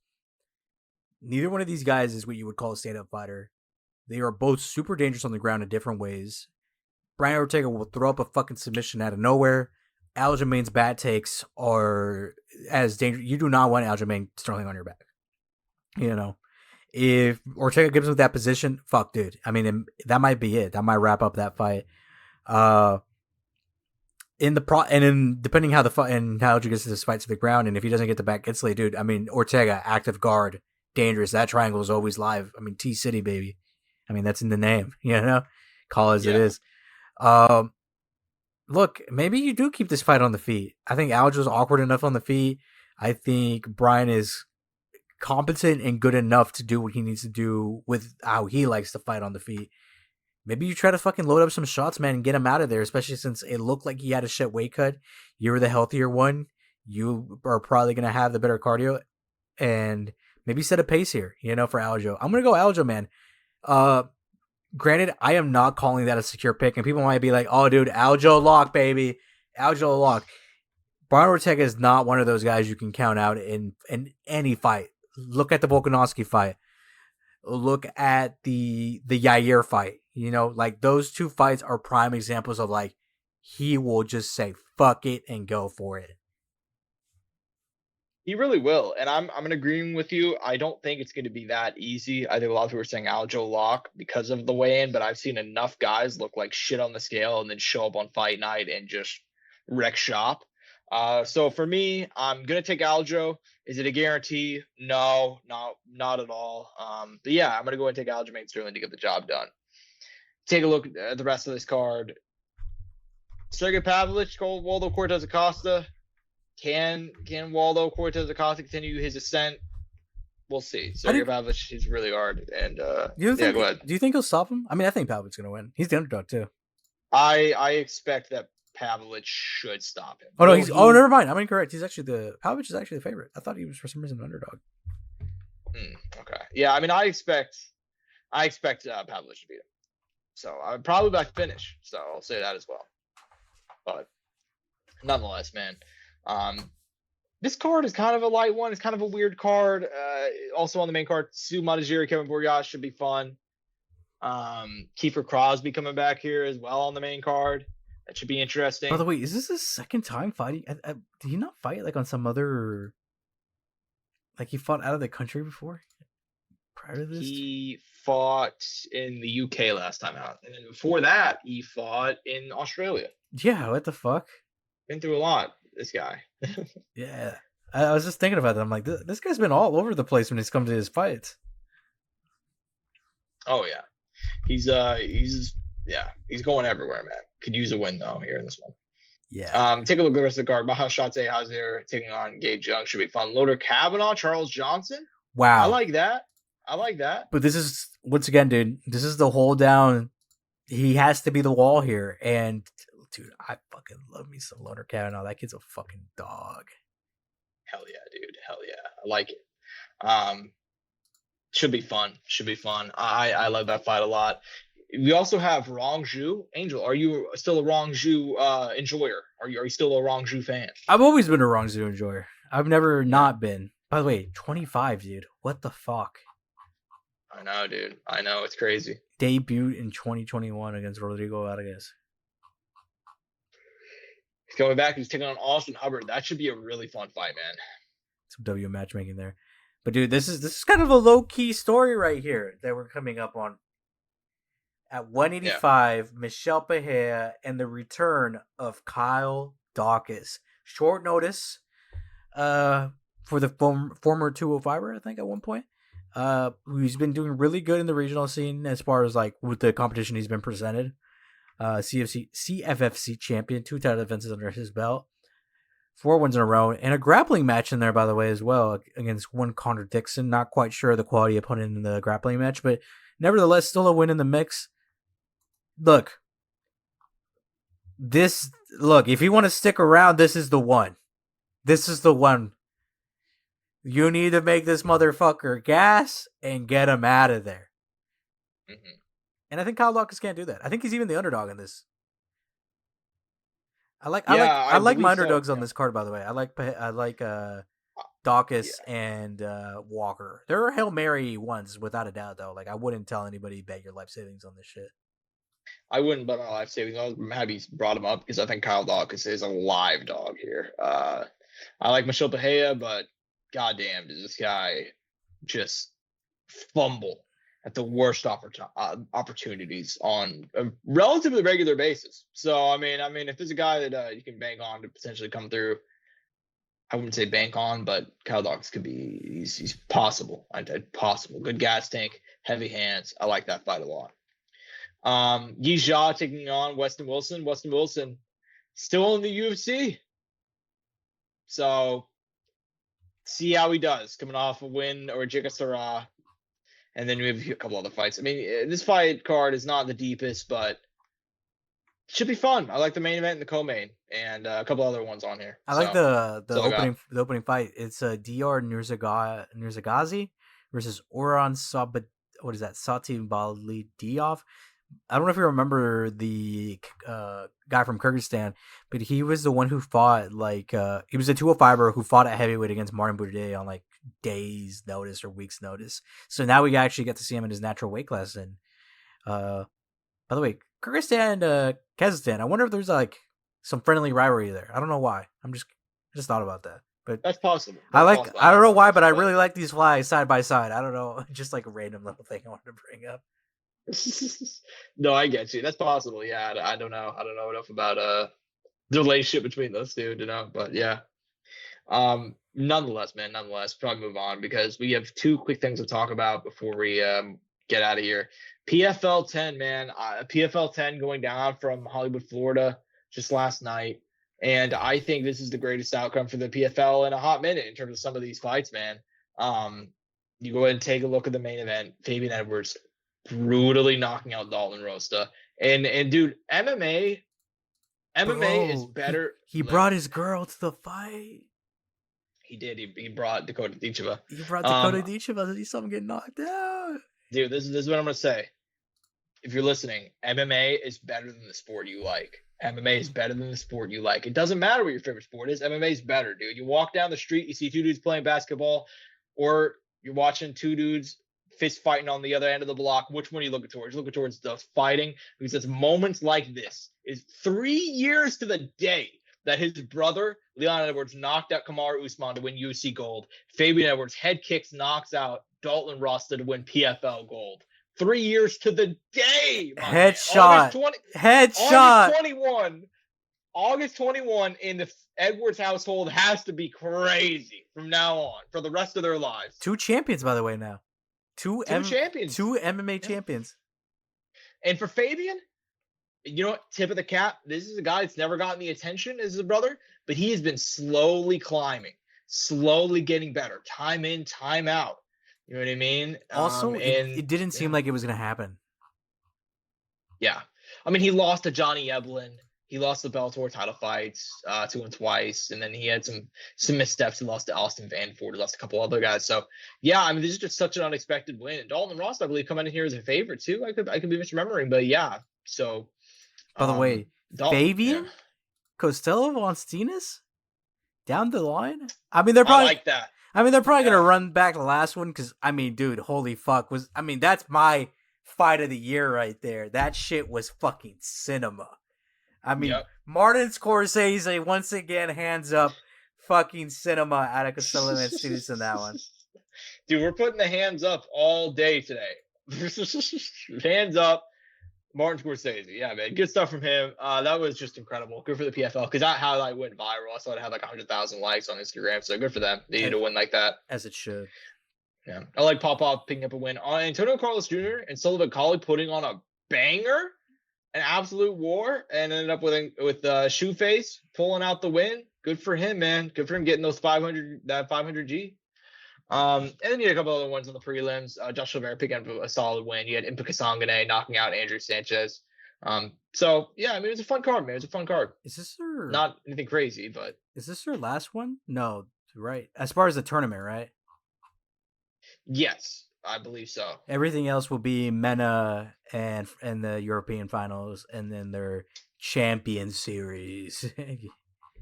neither one of these guys is what you would call a stand-up fighter. They are both super dangerous on the ground in different ways. Brian Ortega will throw up a fucking submission out of nowhere. Aljamain's bad takes are as dangerous. You do not want Aljamain Sterling on your back. You know, if Ortega gives him that position, fuck, dude. I mean, that might be it. That might wrap up that fight. Depending how the fight and how Aljo gets this fight to the ground, and if he doesn't get the back instantly, dude. I mean, Ortega, active guard, dangerous. That triangle is always live. I mean, T City, baby. I mean, that's in the name, you know. Call as it is. Look, maybe you do keep this fight on the feet. I think Aljo's awkward enough on the feet. I think Brian is competent and good enough to do what he needs to do with how he likes to fight on the feet. Maybe you try to fucking load up some shots, man, and get him out of there, especially since it looked like he had a shit weight cut. You were the healthier one. You are probably going to have the better cardio. And maybe set a pace here, you know, for Aljo. I'm going to go Aljo, man. Granted, I am not calling that a secure pick, and people might be like, oh, dude, Aljo lock, baby. Aljo lock. Brian Ortega is not one of those guys you can count out in any fight. Look at the Volkanovski fight. Look at the Yair fight. You know, like, those two fights are prime examples of, like, he will just say, fuck it, and go for it. He really will, and I'm agreeing with you. I don't think it's going to be that easy. I think a lot of people are saying Aljo lock because of the weigh-in, but I've seen enough guys look like shit on the scale and then show up on fight night and just wreck shop. So for me, I'm going to take Aljo. Is it a guarantee? No, not at all. But yeah, I'm going to go and take Aljamain Sterling to get the job done. take a look at the rest of this card. Sergey Pavlovich, Waldo Cortez Acosta. Can Waldo Cortez Acosta continue his ascent? We'll see. Sergey Pavlovich, he's really hard. And go ahead. Do you think he'll stop him? I mean, I think Pavlovich's going to win. He's the underdog, too. I expect that Pavlovich should stop him. Oh, no, never mind. I'm incorrect. Pavlovich is actually the favorite. I thought he was, for some reason, an underdog. Okay. Yeah, I mean, I expect Pavlovich to beat him. So I'm probably back to finish. So I'll say that as well. But nonetheless, man, this card is kind of a light one. It's kind of a weird card. Also on the main card, Sue Matajiri, Kevin Bourgas should be fun. Kiefer Crosby coming back here as well on the main card. That should be interesting. By the way, is this his second time fighting? Did he not fight like on some other? Like he fought out of the country before? Prior to this? He fought in the UK last time out. And then before that, he fought in Australia. Yeah, what the fuck? Been through a lot, this guy. Yeah. I was just thinking about that. I'm like, this guy's been all over the place when he's come to his fights. Oh, yeah. He's going everywhere, man. Could use a win, though, here in this one. Yeah. Take a look at the rest of the card. Mahashatse Hazir taking on Gabe Jung should be fun. Loader Kavanaugh, Charles Johnson. Wow. I like that. But this is, once again, dude, this is the hold down. He has to be the wall here. And, dude, I fucking love me some Loader Kavanaugh. That kid's a fucking dog. Hell yeah, dude. Hell yeah. I like it. Should be fun. I love that fight a lot. We also have Rong Zhu. Angel, are you still a Rong Zhu enjoyer? Are you still a Rong Zhu fan? I've always been a Rong Zhu enjoyer. I've never not been. By the way, 25, dude. What the fuck? I know, dude. I know. It's crazy. Debuted in 2021 against Rodrigo Vargas. He's coming back. He's taking on Austin Hubbard. That should be a really fun fight, man. Some W matchmaking there. But, dude, this is kind of a low-key story right here that we're coming up on. At 185, Michel Pereira and the return of Kyle Daukaus. Short notice for the former 205er, I think, at one point. Who's been doing really good in the regional scene as far as, like, with the competition he's been presented. CFFC champion, 2 title defenses under his belt. 4 wins in a row. And a grappling match in there, by the way, as well, against one Connor Dixon. Not quite sure the quality opponent in the grappling match, but nevertheless, still a win in the mix. Look, if you want to stick around, this is the one. This is the one. You need to make this motherfucker gas and get him out of there. Mm-hmm. And I think Kyle Daukaus can't do that. I think he's even the underdog in this. I like my underdogs on this card, by the way. I like Daukaus and Walker. There are Hail Mary ones, without a doubt, though. Like, I wouldn't tell anybody bet your life savings on this shit. I wouldn't bet my life savings. I'm happy you brought him up because I think Kyle Daukaus is a live dog here. I like Michel Pereira, but goddamn, does this guy just fumble at the worst opportunities on a relatively regular basis. So, I mean, if there's a guy that you can bank on to potentially come through, I wouldn't say bank on, but Kyle Daukaus could be, he's possible. Possible. Good gas tank, heavy hands. I like that fight a lot. Yi Jia taking on Weston Wilson. Weston Wilson still in the UFC. So, see how he does coming off a win or Jigasara. And then we have a couple other fights. I mean, this fight card is not the deepest, but it should be fun. I like the main event and the co-main, and a couple other ones on here. I like the opening fight. It's Dr. Nurzagazi versus Oran Satim Balidiyov. I don't know if you remember the guy from Kyrgyzstan, but he was the one who fought he was a 205er who fought at heavyweight against Martin Boudet on days notice or weeks notice. So now we actually get to see him in his natural weight class. And by the way, Kyrgyzstan and Kazakhstan, I wonder if there's some friendly rivalry there. I don't know why. I just thought about that. But that's possible. I don't know why, but I really like these flags side by side. I don't know, just a random little thing I wanted to bring up. No, I get you. That's possible. Yeah, I don't know. I don't know enough about the relationship between those two to know, but yeah. Nonetheless, probably move on because we have 2 quick things to talk about before we get out of here. PFL 10, man. PFL 10 going down from Hollywood, Florida, just last night. And I think this is the greatest outcome for the PFL in a hot minute in terms of some of these fights, man. You go ahead and take a look at the main event. Fabian Edwards brutally knocking out Dalton Rosta. And dude, MMA is better. He brought his girl to the fight. He did. He brought Dakota Dicheva. He brought Dakota Dicheva. He saw him get knocked out. Dude, this is what I'm gonna say. If you're listening, MMA is better than the sport you like. MMA is better than the sport you like. It doesn't matter what your favorite sport is. MMA is better, dude. You walk down the street, you see two dudes playing basketball, or you're watching two dudes fist fighting on the other end of the block. Which one are you looking towards? You're looking towards the fighting, because it's moments like this. Is 3 years to the day that his brother, Leon Edwards, knocked out Kamaru Usman to win UFC gold. Fabian Edwards head kicks, knocks out Dalton Rosta to win PFL gold. 3 years to the day. Headshot. Headshot. August 21 in the Edwards household has to be crazy from now on for the rest of their lives. 2 champions, by the way, now. Two champions. 2 MMA champions. And for Fabian, you know what? Tip of the cap. This is a guy that's never gotten the attention as his brother, but he has been slowly climbing, slowly getting better, time in, time out. You know what I mean? Also, it didn't seem like it was going to happen. Yeah. I mean, he lost to Johnny Eblin. He lost the Bellator title fights to him twice. And then he had some missteps. He lost to Austin Vanford. He lost a couple other guys. So, yeah, I mean, this is just such an unexpected win. And Dalton Ross, I believe, coming in here as a favorite, too. I could be misremembering, but yeah. So, by the way, Fabian Costello Vonstinas down the line. I mean, they're probably like that. I mean, they're probably gonna run back the last one because I mean, dude, holy fuck that's my fight of the year right there. That shit was fucking cinema. I mean, Martin Scorsese once again hands up fucking cinema out of Costello Vonstinas in that one. Dude, we're putting the hands up all day today. Hands up. Martin Scorsese, yeah, man, good stuff from him. That was just incredible. Good for the PFL because that highlight went viral. I saw it had like 100,000 likes on Instagram, so good for them. They need to win like that, as it should. Yeah, I like Popov picking up a win on Antonio Carlos Jr. and Sullivan Collie putting on a banger, an absolute war, and ended up with Shoeface pulling out the win. Good for him, man. Good for him getting those 500G. And then you had a couple other ones on the prelims. Josh Silveira picking up a solid win. You had Impa Kasangane knocking out Andrew Sanchez. So yeah, I mean, it was a fun card, man. It was a fun card. Is this their not anything crazy, but is this their last one? No, right? As far as the tournament, right? Yes, I believe so. Everything else will be MENA and the European finals, and then their Champion Series.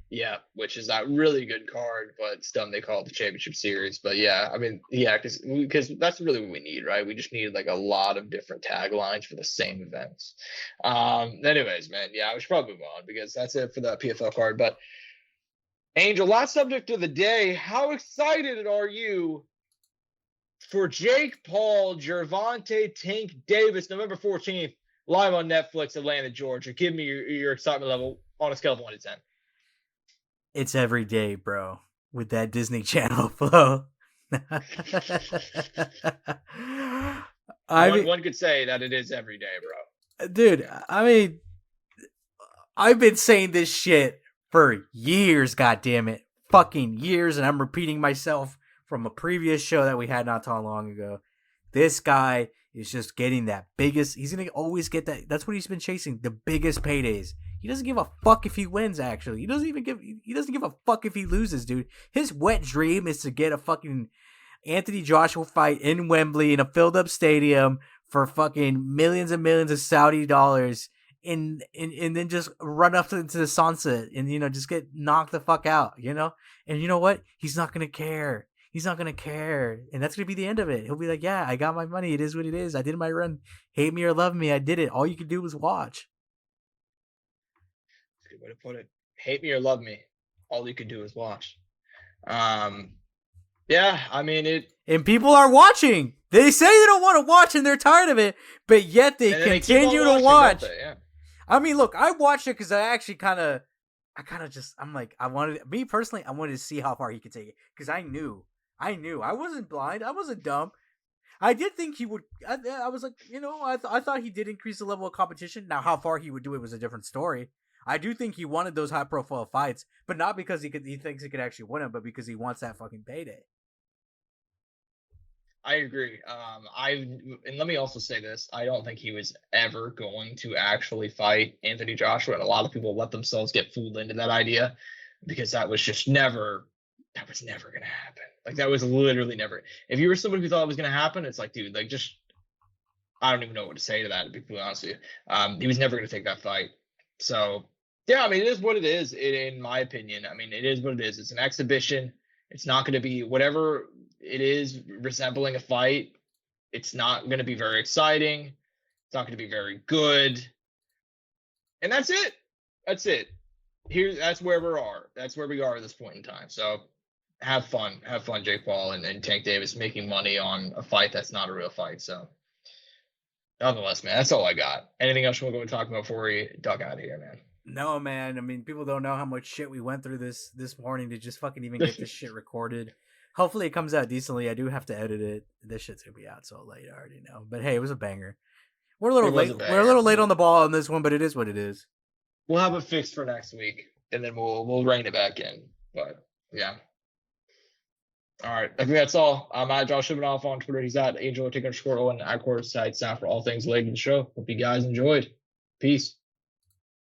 Yeah, which is a really good card, but it's dumb they call it the Championship Series. But yeah, I mean, yeah, because that's really what we need, right? We just need like a lot of different taglines for the same events. Anyways, man, yeah, we should probably move on because that's it for the PFL card. But Angel, last subject of the day, how excited are you for Jake Paul, Gervonta Tank Davis, November 14th, live on Netflix, Atlanta, Georgia? Give me your excitement level on a scale of 1 to 10. It's every day, bro, with that Disney Channel flow. One could say that it is every day, bro. Dude, I mean, I've been saying this shit for years, goddammit. Fucking years, and I'm repeating myself from a previous show that we had not too long ago. This guy is just getting that biggest. He's going to always get that. That's what he's been chasing, the biggest paydays. He doesn't give a fuck if he wins, actually. He doesn't give a fuck if he loses, dude. His wet dream is to get a fucking Anthony Joshua fight in Wembley in a filled up stadium for fucking millions and millions of Saudi dollars and then just run up into the sunset and, you know, just get knocked the fuck out, you know? And you know what? He's not going to care. He's not going to care. And that's going to be the end of it. He'll be like, yeah, I got my money. It is what it is. I did my run. Hate me or love me. I did it. All you could do was watch. Good way to put it. Hate me or love me. All you could do is watch. Yeah, I mean it. And people are watching. They say they don't want to watch and they're tired of it, but yet they continue to watch. Yeah. I mean, look, I watched it because I actually I'm like, me personally, I wanted to see how far he could take it because I knew. I wasn't blind. I wasn't dumb. I did think he would. I was like, I thought he did increase the level of competition. Now, how far he would do it was a different story. I do think he wanted those high profile fights, but not because he thinks he could actually win them, but because he wants that fucking payday. I agree. And let me also say this: I don't think he was ever going to actually fight Anthony Joshua, and a lot of people let themselves get fooled into that idea because that was never going to happen. Like, that was literally never. If you were somebody who thought it was going to happen, it's like, dude, like, just, I don't even know what to say to that, to be completely honest with you. He was never going to take that fight. So, yeah, I mean, it is what it is, in my opinion. I mean, it is what it is. It's an exhibition. It's not going to be whatever it is resembling a fight. It's not going to be very exciting. It's not going to be very good. And that's it. That's it. That's where we are. That's where we are at this point in time. So, have fun, Jake Paul and Tank Davis making money on a fight that's not a real fight. So, nonetheless, man, that's all I got. Anything else you want to go and talk about before we duck out of here, man? No, man. I mean, people don't know how much shit we went through this morning to just fucking even get this shit recorded. Hopefully, it comes out decently. I do have to edit it. This shit's gonna be out so late. I already know. But hey, it was a banger. We're a little late. We're a little late on the ball on this one, but it is what it is. We'll have it fixed for next week, and then we'll rein it back in. But yeah. All right. I think that's all. I'm at Josh Chimaev on Twitter. He's at Angel Ortega _ at Courtside Soundoff for all things leg in the show. Hope you guys enjoyed. Peace.